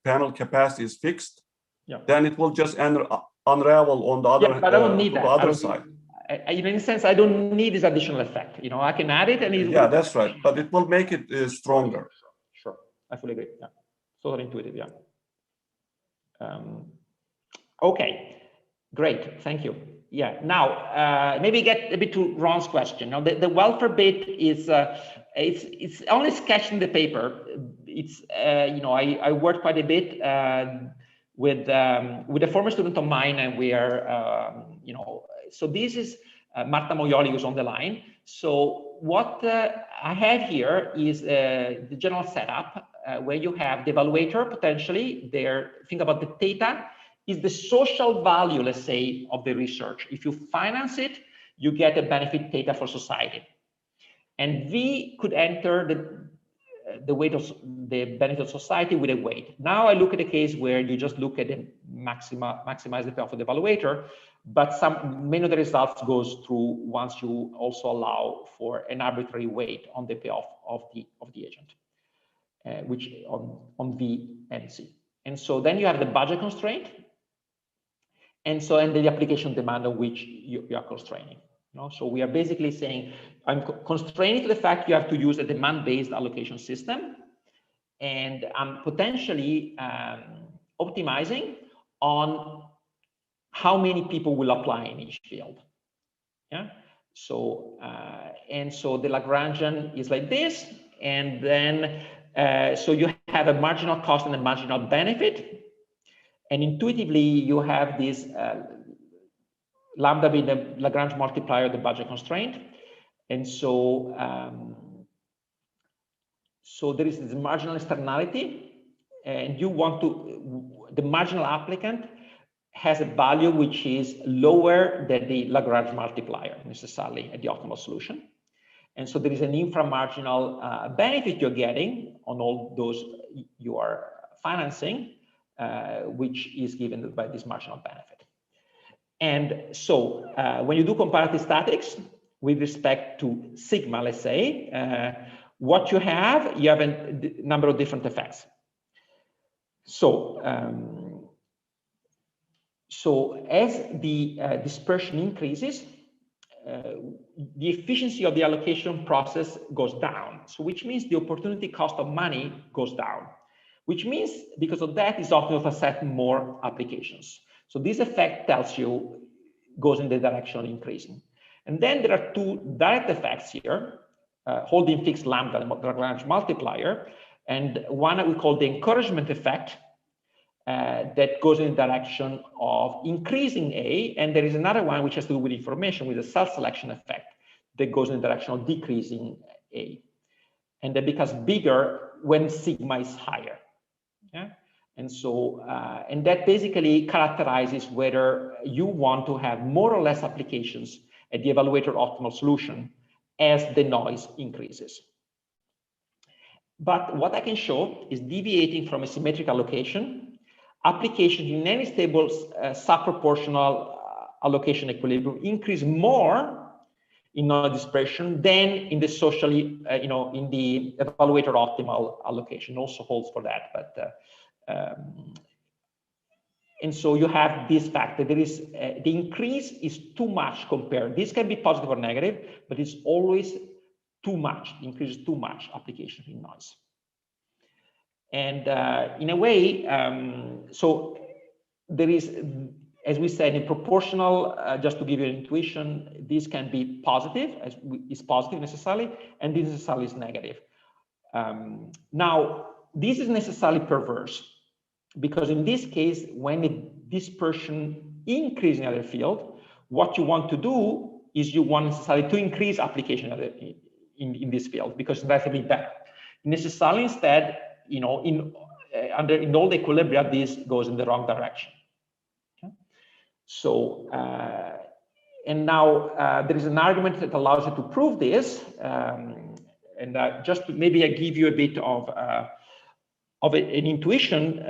panel capacity is fixed, then it will just unravel on the other, but I don't need that. other side. In a sense, I don't need this additional effect. I can add it, and it that's right. But it will make it stronger. Sure, I fully agree. Yeah, totally intuitive. Yeah. Okay, great. Thank you. Yeah. Now, maybe get a bit to Ron's question. Now, the welfare bit is it's only sketched in the paper. It's I worked quite a bit with a former student of mine, and we are so this is Marta Moioli, who's on the line. So what I have here is the general setup where you have the evaluator potentially there. Think about the theta is the social value, let's say, of the research. If you finance it, you get a benefit theta for society. And V could enter the weight of the benefit of society with a weight. Now I look at a case where you just look at the maximize the payoff of the evaluator, but many of the results goes through once you also allow for an arbitrary weight on the payoff of the agent, which on V and C. And so then you have the budget constraint, and the application demand on which you are constraining. So we are basically saying, I'm constraining to the fact you have to use a demand-based allocation system, and I'm potentially optimizing on how many people will apply in each field. Yeah. So the Lagrangian is like this, and then so you have a marginal cost and a marginal benefit, and intuitively you have this lambda being the Lagrange multiplier of the budget constraint. And so, so there is this marginal externality, and you want to, the marginal applicant has a value which is lower than the Lagrange multiplier necessarily at the optimal solution. And so there is an inframarginal benefit you're getting on all those you are financing, which is given by this marginal benefit. And so when you do comparative statics with respect to sigma, let's say, what you have a number of different effects. So, as the dispersion increases, the efficiency of the allocation process goes down. So which means the opportunity cost of money goes down, which means because of that is often to accept more applications. So this effect tells you goes in the direction of increasing. And then there are two direct effects here, holding fixed lambda, the Lagrange multiplier, and one we call the encouragement effect that goes in the direction of increasing A, and there is another one which has to do with information, with a self-selection effect that goes in the direction of decreasing A. And that becomes bigger when sigma is higher. Yeah? And so, and that basically characterizes whether you want to have more or less applications at the evaluator optimal solution as the noise increases. But what I can show is deviating from a symmetric allocation, application in any stable subproportional allocation equilibrium increase more in noise dispersion than in the socially, in the evaluator optimal allocation. Also holds for that, but and so you have this factor. There is the increase is too much compared. This can be positive or negative, but it's always too much. Increases too much application in noise. And in a way, so there is, as we said, in proportional. Just to give you an intuition, this can be positive, is positive necessarily, and this necessarily is negative. Now, this is necessarily perverse, because in this case, when the dispersion increases in other field, what you want to do is you want necessarily to increase application in this field, because it's relatively better. Necessarily instead, in all the equilibria, this goes in the wrong direction. Okay? So, and now there is an argument that allows you to prove this, and just to maybe I give you a bit of an intuition,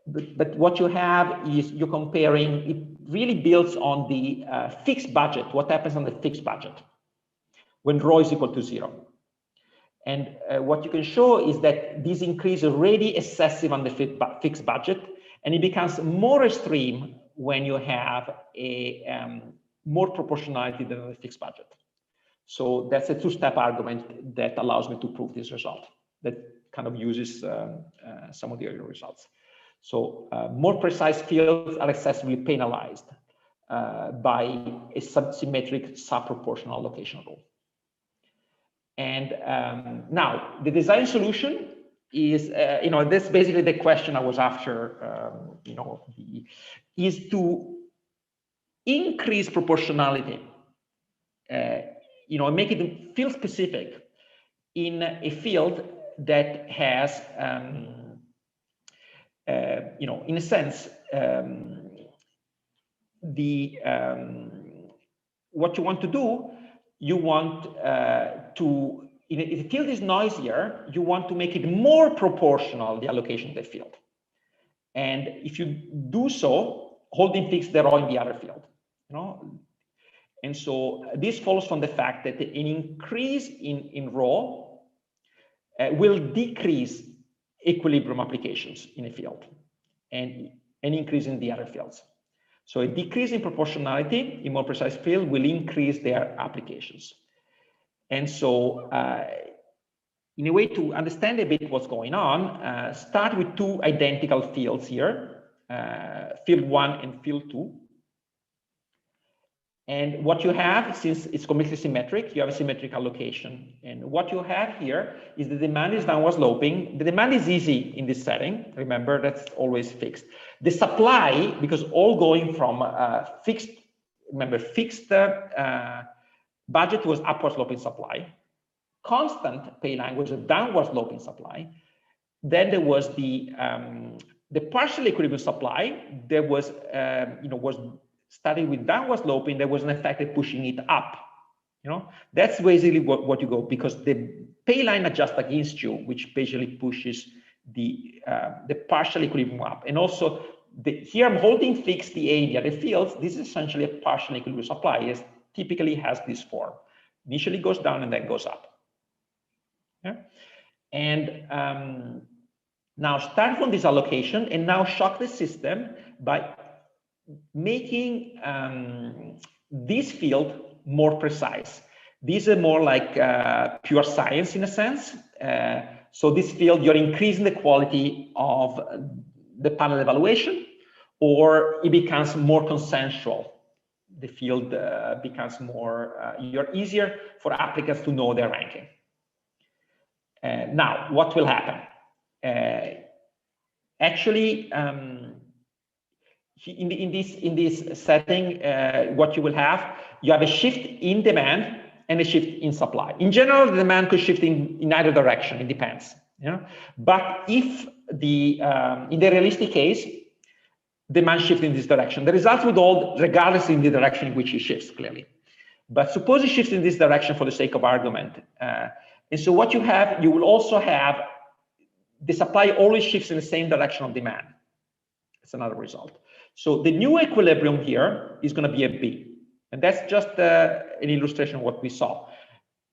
but what you have is you're comparing, it really builds on the fixed budget, what happens on the fixed budget when rho is equal to 0. And what you can show is that this increase is already excessive on the fixed budget, and it becomes more extreme when you have a more proportionality than the fixed budget. So that's a two-step argument that allows me to prove this result, that kind of uses some of the earlier results. So more precise fields are excessively penalized by a symmetric subproportional allocation rule. And now the design solution is, that's basically the question I was after, is to increase proportionality, make it field specific in a field that has you know, in a sense, what you want to do, you want to, if the field is noisier, you want to make it more proportional, the allocation of the field. And if you do so, holding fixed the rho in the other field, you know. And so this follows from the fact that an increase in rho will decrease equilibrium applications in a field and an increase in the other fields. So a decrease in proportionality in more precise field will increase their applications. And so in a way to understand a bit what's going on, start with two identical fields here, field 1 and field 2. And what you have, since it's completely symmetric, you have a symmetric allocation. And what you have here is the demand is downward sloping. The demand is easy in this setting. Remember, that's always fixed. The supply, because all going from fixed, remember, fixed budget was upward sloping supply. Constant-Payline was a downward sloping supply. Then there was the partial equilibrium supply. There was, you know, was starting with downward sloping. There was an effect of pushing it up. You know, that's basically what you go, because the pay line adjusts against you, which basically pushes the partial equilibrium up. And also, here I'm holding fixed the A in the other fields. This is essentially a partial equilibrium supply. It typically has this form. Initially goes down and then goes up. Yeah? And now start from this allocation and now shock the system by making this field more precise. These are more like pure science in a sense. So this field, you're increasing the quality of the panel evaluation, or it becomes more consensual. The field becomes more, you're easier for applicants to know their ranking. Now, what will happen? Actually, in this setting, what you will have, you have a shift in demand and a shift in supply. In general, the demand could shift in either direction. It depends. You know? But if in the realistic case, demand shifts in this direction, the results would hold regardless in the direction in which it shifts, clearly. But suppose it shifts in this direction for the sake of argument. And so what you have, you will also have the supply always shifts in the same direction of demand. It's another result. So the new equilibrium here is going to be a B. And that's just an illustration of what we saw.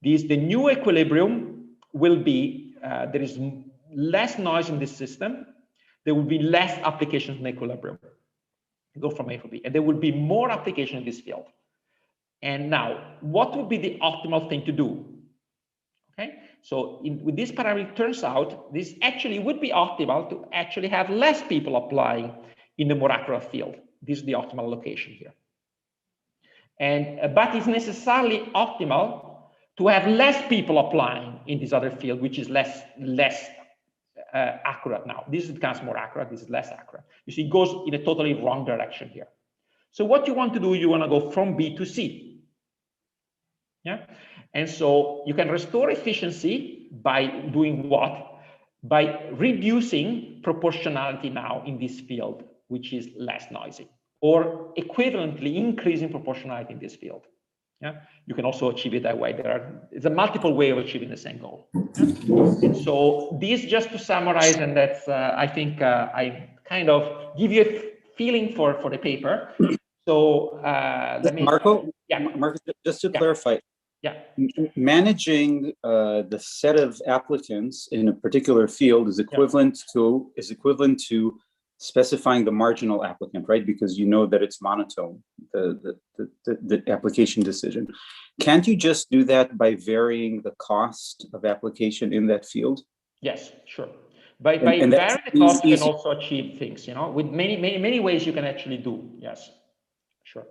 The new equilibrium will be, there is less noise in this system. There will be less applications in equilibrium. Go from A to B. And there will be more application in this field. And now, what would be the optimal thing to do? Okay, so with this parameter, it turns out this actually would be optimal to actually have less people applying in the more accurate field. This is the optimal location here. And but it's necessarily optimal to have less people applying in this other field, which is less accurate now. This becomes more accurate. This is less accurate. You see, it goes in a totally wrong direction here. So what you want to do, you want to go from B to C. Yeah. And so you can restore efficiency by doing what? By reducing proportionality now in this field, which is less noisy, or equivalently increasing proportionality in this field. Yeah, you can also achieve it that way. It's a multiple way of achieving the same goal. Yeah? And so this, just to summarize, and that's I think I kind of give you a feeling for the paper. So let me, Marco, yeah, Marco, just to clarify. Yeah. Managing the set of applicants in a particular field is equivalent to specifying the marginal applicant, right? Because you know that it's monotone, the application decision. Can't you just do that by varying the cost of application in that field? Yes, sure. By varying the cost, you can also achieve things, you know, with many ways you can actually do. Yes, sure.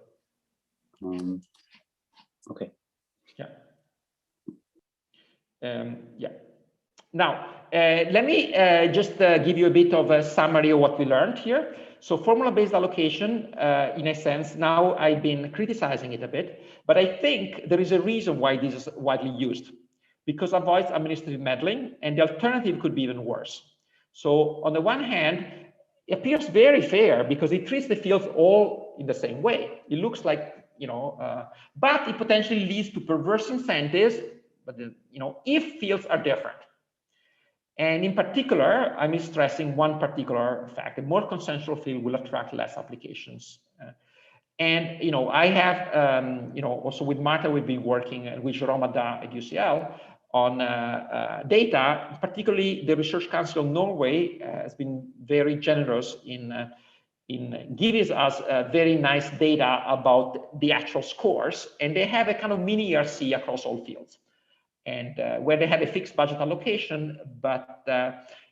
Okay. Yeah. Now, let me just give you a bit of a summary of what we learned here. So formula-based allocation, in a sense, now I've been criticizing it a bit, but I think there is a reason why this is widely used, because it avoids administrative meddling, and the alternative could be even worse. So on the one hand, appears very fair because it treats the fields all in the same way. It looks like, but it potentially leads to perverse incentives, but if fields are different. And in particular, I'm stressing one particular fact: a more consensual field will attract less applications. And I have, also with Marta, we've been working with Jerome Ada at UCL on data. Particularly, the Research Council of Norway has been very generous in giving us very nice data about the actual scores, and they have a kind of mini ERC across all fields, and where they have a fixed budget allocation, but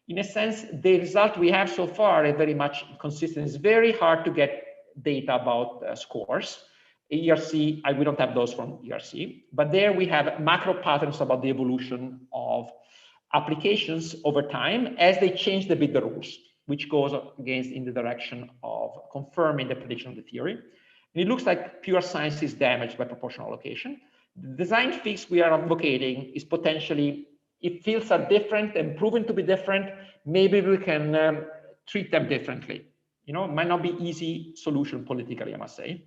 in a sense, the result we have so far is very much consistent. It's very hard to get data about scores. ERC, we don't have those from ERC, but there we have macro patterns about the evolution of applications over time as they change the bidder rules, which goes against in the direction of confirming the prediction of the theory. And it looks like pure science is damaged by proportional allocation. The design fix we are advocating is potentially, if fields are different and proven to be different, maybe we can treat them differently. It might not be easy solution politically, I must say,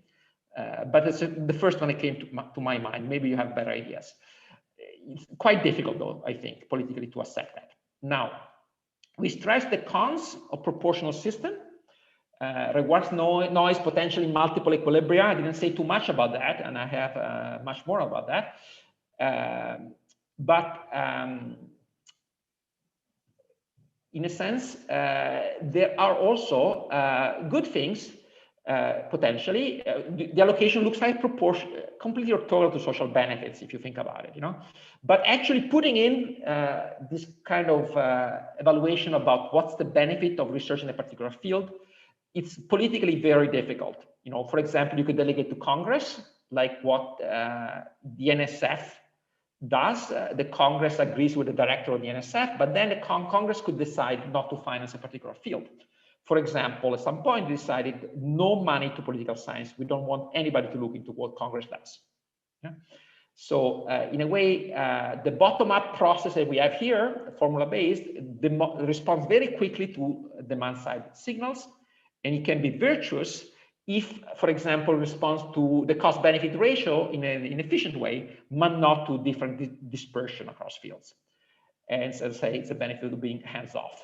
but it's the first one that came to my mind. Maybe you have better ideas. It's quite difficult, though, I think, politically to accept that. Now, we stress the cons of proportional system. Rewards noise, potentially multiple equilibria. I didn't say too much about that, and I have much more about that. But in a sense, there are also good things, potentially. The allocation looks like completely orthogonal to social benefits, if you think about it, But actually putting in this kind of evaluation about what's the benefit of research in a particular field, it's politically very difficult. For example, you could delegate to Congress, like what the NSF does. The Congress agrees with the director of the NSF, but then the Congress could decide not to finance a particular field. For example, at some point, they decided no money to political science. We don't want anybody to look into what Congress does. Yeah? So in a way, the bottom-up process that we have here, formula-based, responds very quickly to demand-side signals, and it can be virtuous if, for example, responds to the cost-benefit ratio in an efficient way, but not to different dispersion across fields. And as I say, it's a benefit of being hands-off.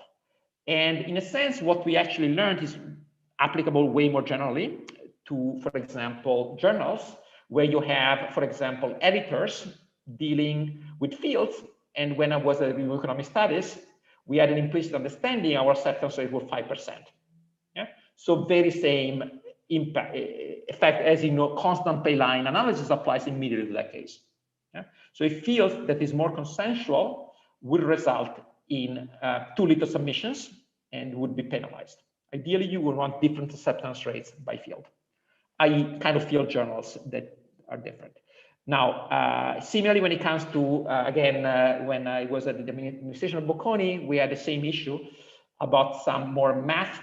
And in a sense, what we actually learned is applicable way more generally to, for example, journals, where you have, for example, editors dealing with fields. And when I was at Review of Economic Studies, we had an implicit understanding our acceptance rate was 5%. Yeah? So very same impact effect as Constant-Payline analysis applies immediately to that case. Yeah? So a field that is more consensual would result in too little submissions and would be penalized. Ideally, you would want different acceptance rates by field, i.e. kind of field journals that are different. Now, similarly, when it comes to, again, when I was at the administration of Bocconi, we had the same issue about some more math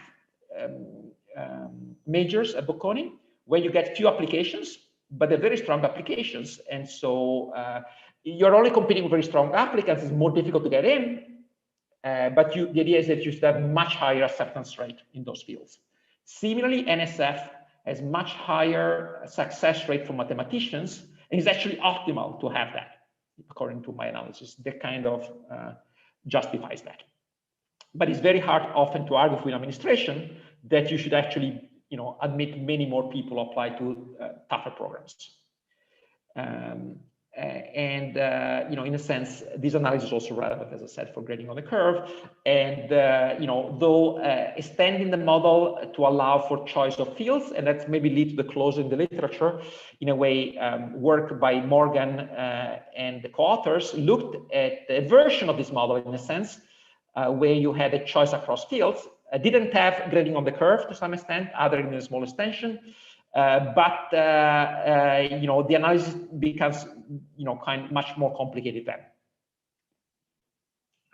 majors at Bocconi, where you get few applications, but they're very strong applications. And so you're only competing with very strong applicants. It's more difficult to get in. But the idea is that you should have much higher acceptance rate in those fields. Similarly, NSF has much higher success rate for mathematicians, and it's actually optimal to have that, according to my analysis. That kind of justifies that. But it's very hard often to argue with administration that you should actually, admit many more people apply to tougher programs. In a sense, this analysis is also relevant, as I said, for grading on the curve. And, though extending the model to allow for choice of fields, and that's maybe lead to the close in the literature, in a way, work by Morgan and the co-authors looked at a version of this model, in a sense, where you had a choice across fields. Didn't have grading on the curve to some extent, other than a small extension. But the analysis becomes much more complicated then.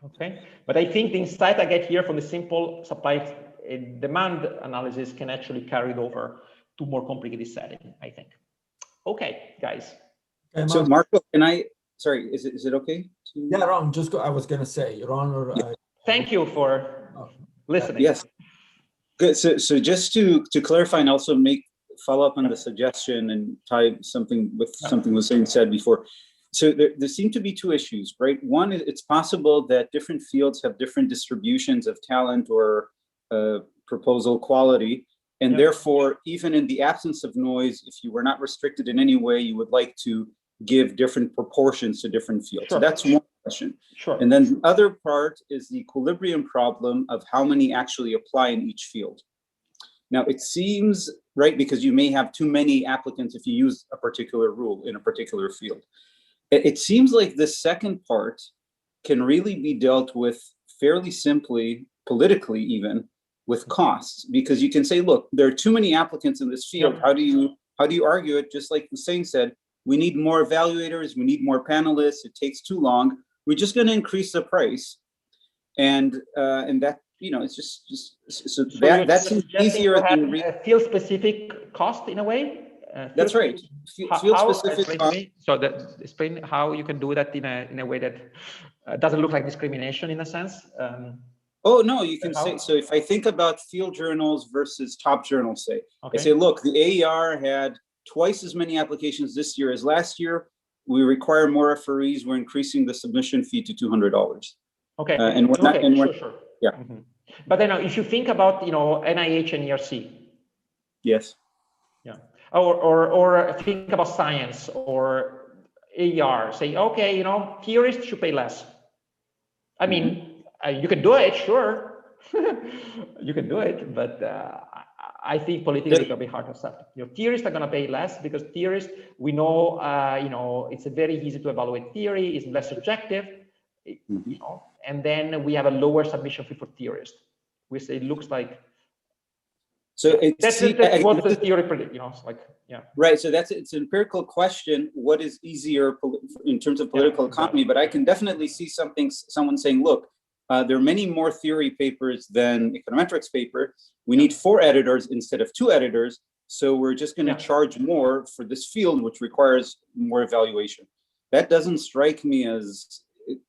Okay, but I think the insight I get here from the simple supply and demand analysis can actually carry it over to more complicated setting, I think. Okay, guys. So Marco, can I? Sorry, is it okay? Yeah, Ron. Just go. I was going to say, Ron. Or Thank you for listening. Yes. Good. So just to clarify and also follow up on the suggestion and tie something with something Hussein said before. So there seem to be two issues, right? One is it's possible that different fields have different distributions of talent or proposal quality. And therefore, even in the absence of noise, if you were not restricted in any way, you would like to give different proportions to different fields. Sure. So that's one question. Sure. And then the other part is the equilibrium problem of how many actually apply in each field. Now, it seems, right, because you may have too many applicants if you use a particular rule in a particular field. It seems like this second part can really be dealt with fairly simply, politically even, with costs, because you can say, look, there are too many applicants in this field. How do you argue it? Just like Hussein said, we need more evaluators, we need more panelists, it takes too long. We're just going to increase the price. And that, you know, it's just so that's easier than field-specific cost in a way. That's right. Field-specific cost. So explain how you can do that in a way that doesn't look like discrimination in a sense. Oh no, you can say, so if I think about field journals versus top journals, say, I say, look, the AER had twice as many applications this year as last year. We require more referees. We're increasing the submission fee to $200. Okay. And we're not, sure. Yeah. Mm-hmm. But then if you think about, you know, NIH and ERC. Yes. Yeah. Or think about science or AER. Say, okay, you know, theorists should pay less. I mean, you can do it, sure. You can do it, but I think politically it's going to be hard to accept. You know, theorists are going to pay less because theorists, we know, you know, it's very easy to evaluate theory, it's less subjective, you know, and then we have a lower submission fee for theorists. We say it looks like. So that's what the theory predict, you know, it's like, yeah. Right, so it's an empirical question. What is easier in terms of political economy? But I can definitely see someone saying, look, there are many more theory papers than econometrics paper. We need 4 editors instead of 2 editors. So we're just going to charge more for this field, which requires more evaluation. That doesn't strike me as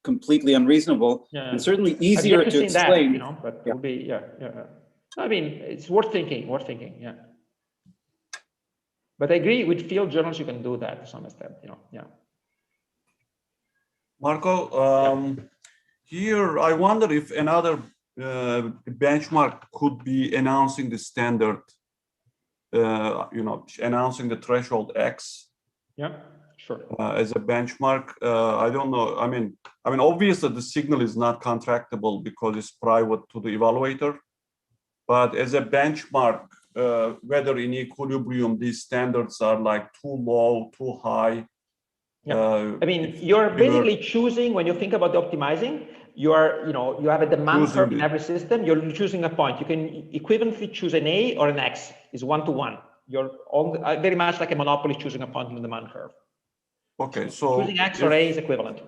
completely unreasonable and certainly easier to explain. That, you know, but it will be, I mean, it's worth thinking, yeah. But I agree with field journals, you can do that to some extent, you know, Marco, here I wonder if another benchmark could be announcing the standard, you know, announcing the threshold X. Yeah, sure. As a benchmark, I don't know. I mean, obviously the signal is not contractable because it's private to the evaluator. But as a benchmark, whether in equilibrium these standards are like too low, too high. I mean, you're basically choosing, when you think about the optimizing, you have a demand curve in every system. You're choosing a point. You can equivalently choose an A or an X. Is 1-to-1. You're very much like a monopoly choosing a point in the demand curve. Okay, so choosing X or A is equivalent.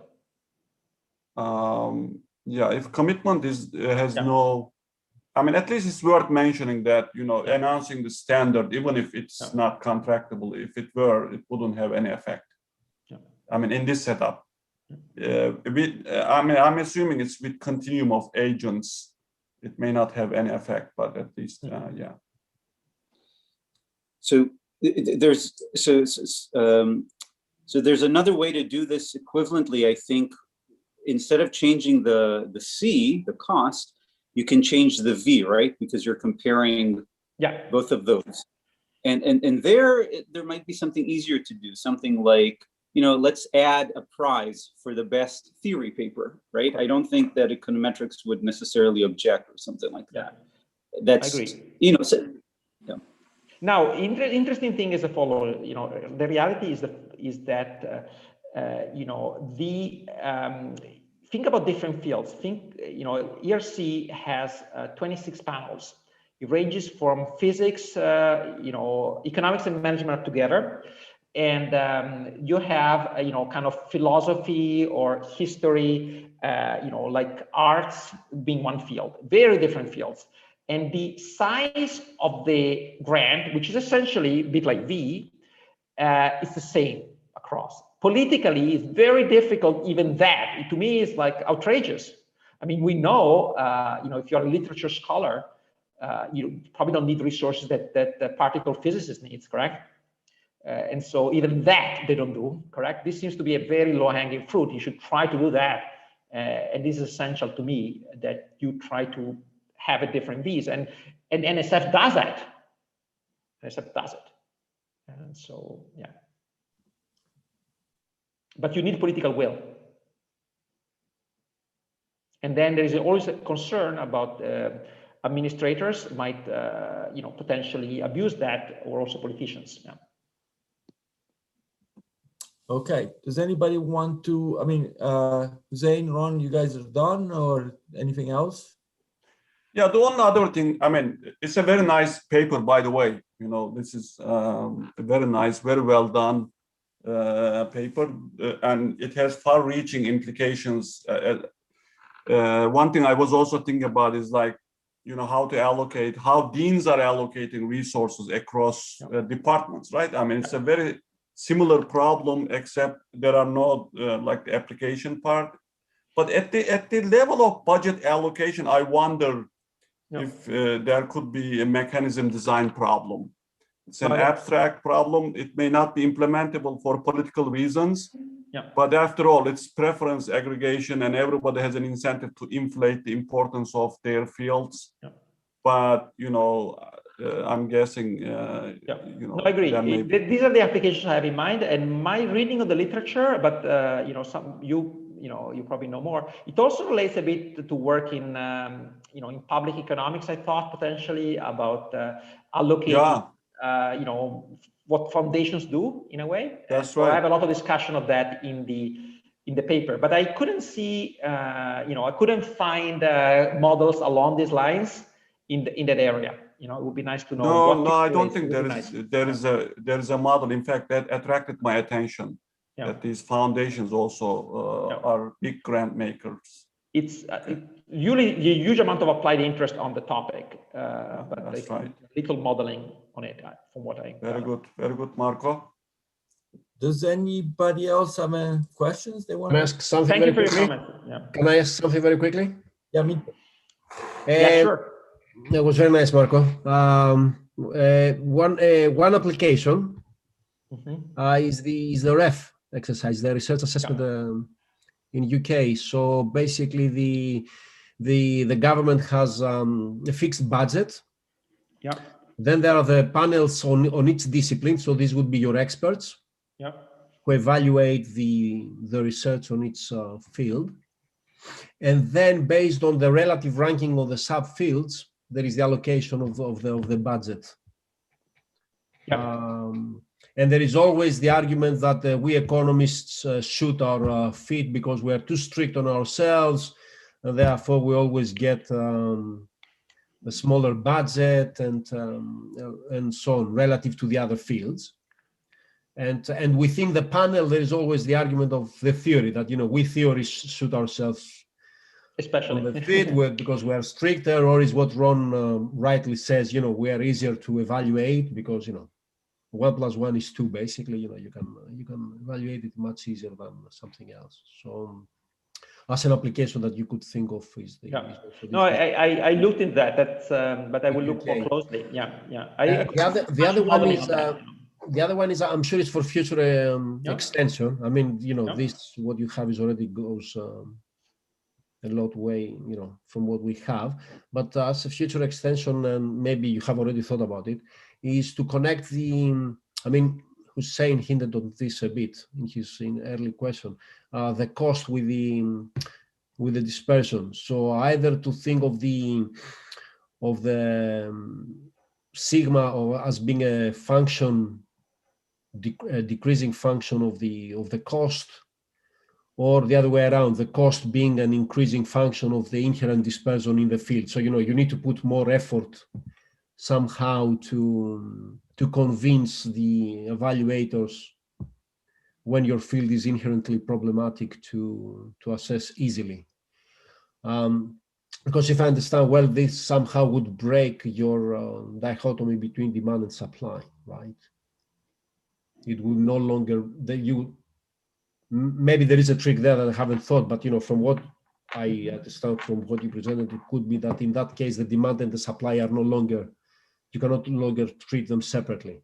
Yeah, if commitment has no. I mean, at least it's worth mentioning that, you know, announcing the standard, even if it's not contractable, if it were, it wouldn't have any effect. I mean, in this setup, I'm assuming it's with continuum of agents. It may not have any effect, but at least, yeah. So there's another way to do this equivalently. I think instead of changing the C, the cost, you can change the V, right? Because you're comparing both of those. And there might be something easier to do, something like, you know, let's add a prize for the best theory paper, right? I don't think that econometrics would necessarily object or something like that. That's, I agree. You know, so, Now, interesting thing is the following, you know, the reality is that, you know, think about different fields. Think, you know, ERC has 26 panels. It ranges from physics, you know, economics and management are together. And you have, you know, kind of philosophy or history, you know, like arts being one field, very different fields. And the size of the grant, which is essentially a bit like V, is the same across. Politically, it's very difficult, even that. To me, it's like outrageous. I mean, we know, you know, if you're a literature scholar, you probably don't need resources that the particle physicist needs, correct? And so even that they don't do, correct? This seems to be a very low-hanging fruit. You should try to do that. And this is essential to me, that you try to have a different views. And NSF does that. NSF does it. And so, yeah. But you need political will. And then there is always a concern about administrators might, potentially abuse that, or also politicians. Yeah. Okay, does anybody want to, Zane, Ron, you guys are done, or anything else? Yeah, the one other thing, it's a very nice paper, by the way. This is a very nice, very well done paper, and it has far-reaching implications. One thing I was also thinking about is how to allocate, how deans are allocating resources across departments, right? It's a very similar problem, except there are no the application part. But at the level of budget allocation, I wonder if there could be a mechanism design problem. It's an abstract problem. It may not be implementable for political reasons. Yeah. But after all, it's preference aggregation, and everybody has an incentive to inflate the importance of their fields. Yeah. But I'm guessing. No, I agree. These are the applications I have in mind, and my reading of the literature. But you probably know more. It also relates a bit to work in in public economics. I thought potentially about allocating. What foundations do in a way. That's right. So I have a lot of discussion of that in the paper, but I couldn't see, I couldn't find models along these lines in that area. It would be nice to know. No, I don't think there is a model. In fact, that attracted my attention. Yeah. That these foundations also are big grant makers. It's usually a huge amount of applied interest on the topic, but that's right. Little modeling on it, from what I very good, Marco. Does anybody else have any questions they want to ask something? Thank you for quickly? your comment. Yeah. Can I ask something very quickly? Yeah, me. Yeah, sure. That was very nice, Marco. One application is the REF exercise, the research assessment in UK. So basically, the government has a fixed budget. Yeah. Then there are the panels on each discipline. So these would be your experts. Yeah. Who evaluate the research on each field. And then based on the relative ranking of the subfields, there is the allocation of the budget. Yeah. And there is always the argument that we economists shoot our feet because we are too strict on ourselves, and therefore we always get a smaller budget and so on relative to the other fields. And within the panel, there is always the argument of the theory that we theorists shoot ourselves especially on the feet because we are stricter, or is what Ron rightly says, we are easier to evaluate because 1 + 1 is 2. Basically, you can evaluate it much easier than something else. So as an application that you could think of is the I looked into that. That's but I will look more closely. The other one is I'm sure it's for future extension. This what you have is already goes a lot way from what we have, but as a future extension, and maybe you have already thought about it, is to connect Hussein hinted on this a bit in his early question, the cost with the dispersion. So either to think of the sigma or as being a function, a decreasing function of the cost, or the other way around, the cost being an increasing function of the inherent dispersion in the field. So you need to put more effort somehow to convince the evaluators when your field is inherently problematic to assess easily. Because if I understand well, this somehow would break your dichotomy between demand and supply, right? It would no longer, maybe there is a trick there that I haven't thought, but from what I understand from what you presented, it could be that in that case, the demand and the supply are no longer, you cannot longer treat them separately.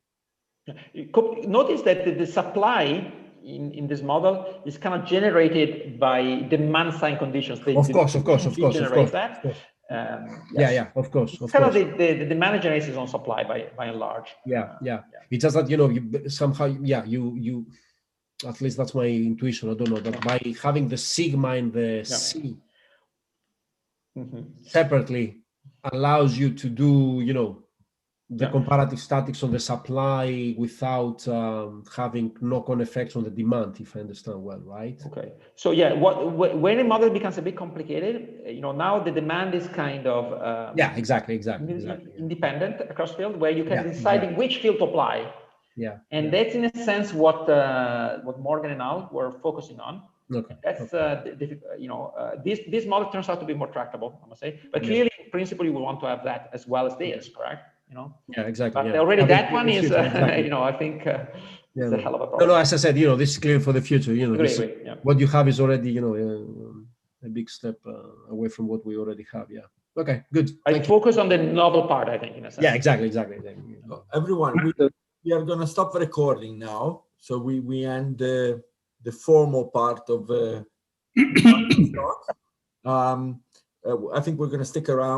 Notice that the supply in this model is kind of generated by demand side conditions. Of course. Yes. Yeah, of course. Kind of the demand generates its own supply by and large. Yeah. It's just that, you somehow, you at least that's my intuition. I don't know, that by having the sigma and the C separately allows you to do, the comparative statics on the supply without having knock-on effects on the demand, if I understand well, right? Okay. So when a model becomes a bit complicated, now the demand is kind of exactly. independent across field, where you can decide in which field to apply. That's in a sense what Morgan and Al were focusing on. Okay. That's this model turns out to be more tractable, I must say. But clearly, in principle, you will want to have that as well as this, correct? Yeah, exactly. But already that one is, I think it's a hell of a problem. No, as I said, this is clear for the future. What you have is already, a big step away from what we already have. Yeah. Okay, good. I focus on the novel part, I think, in a sense. Yeah, exactly. Everyone, we are going to stop recording now. So we end the formal part of the talk. I think we're going to stick around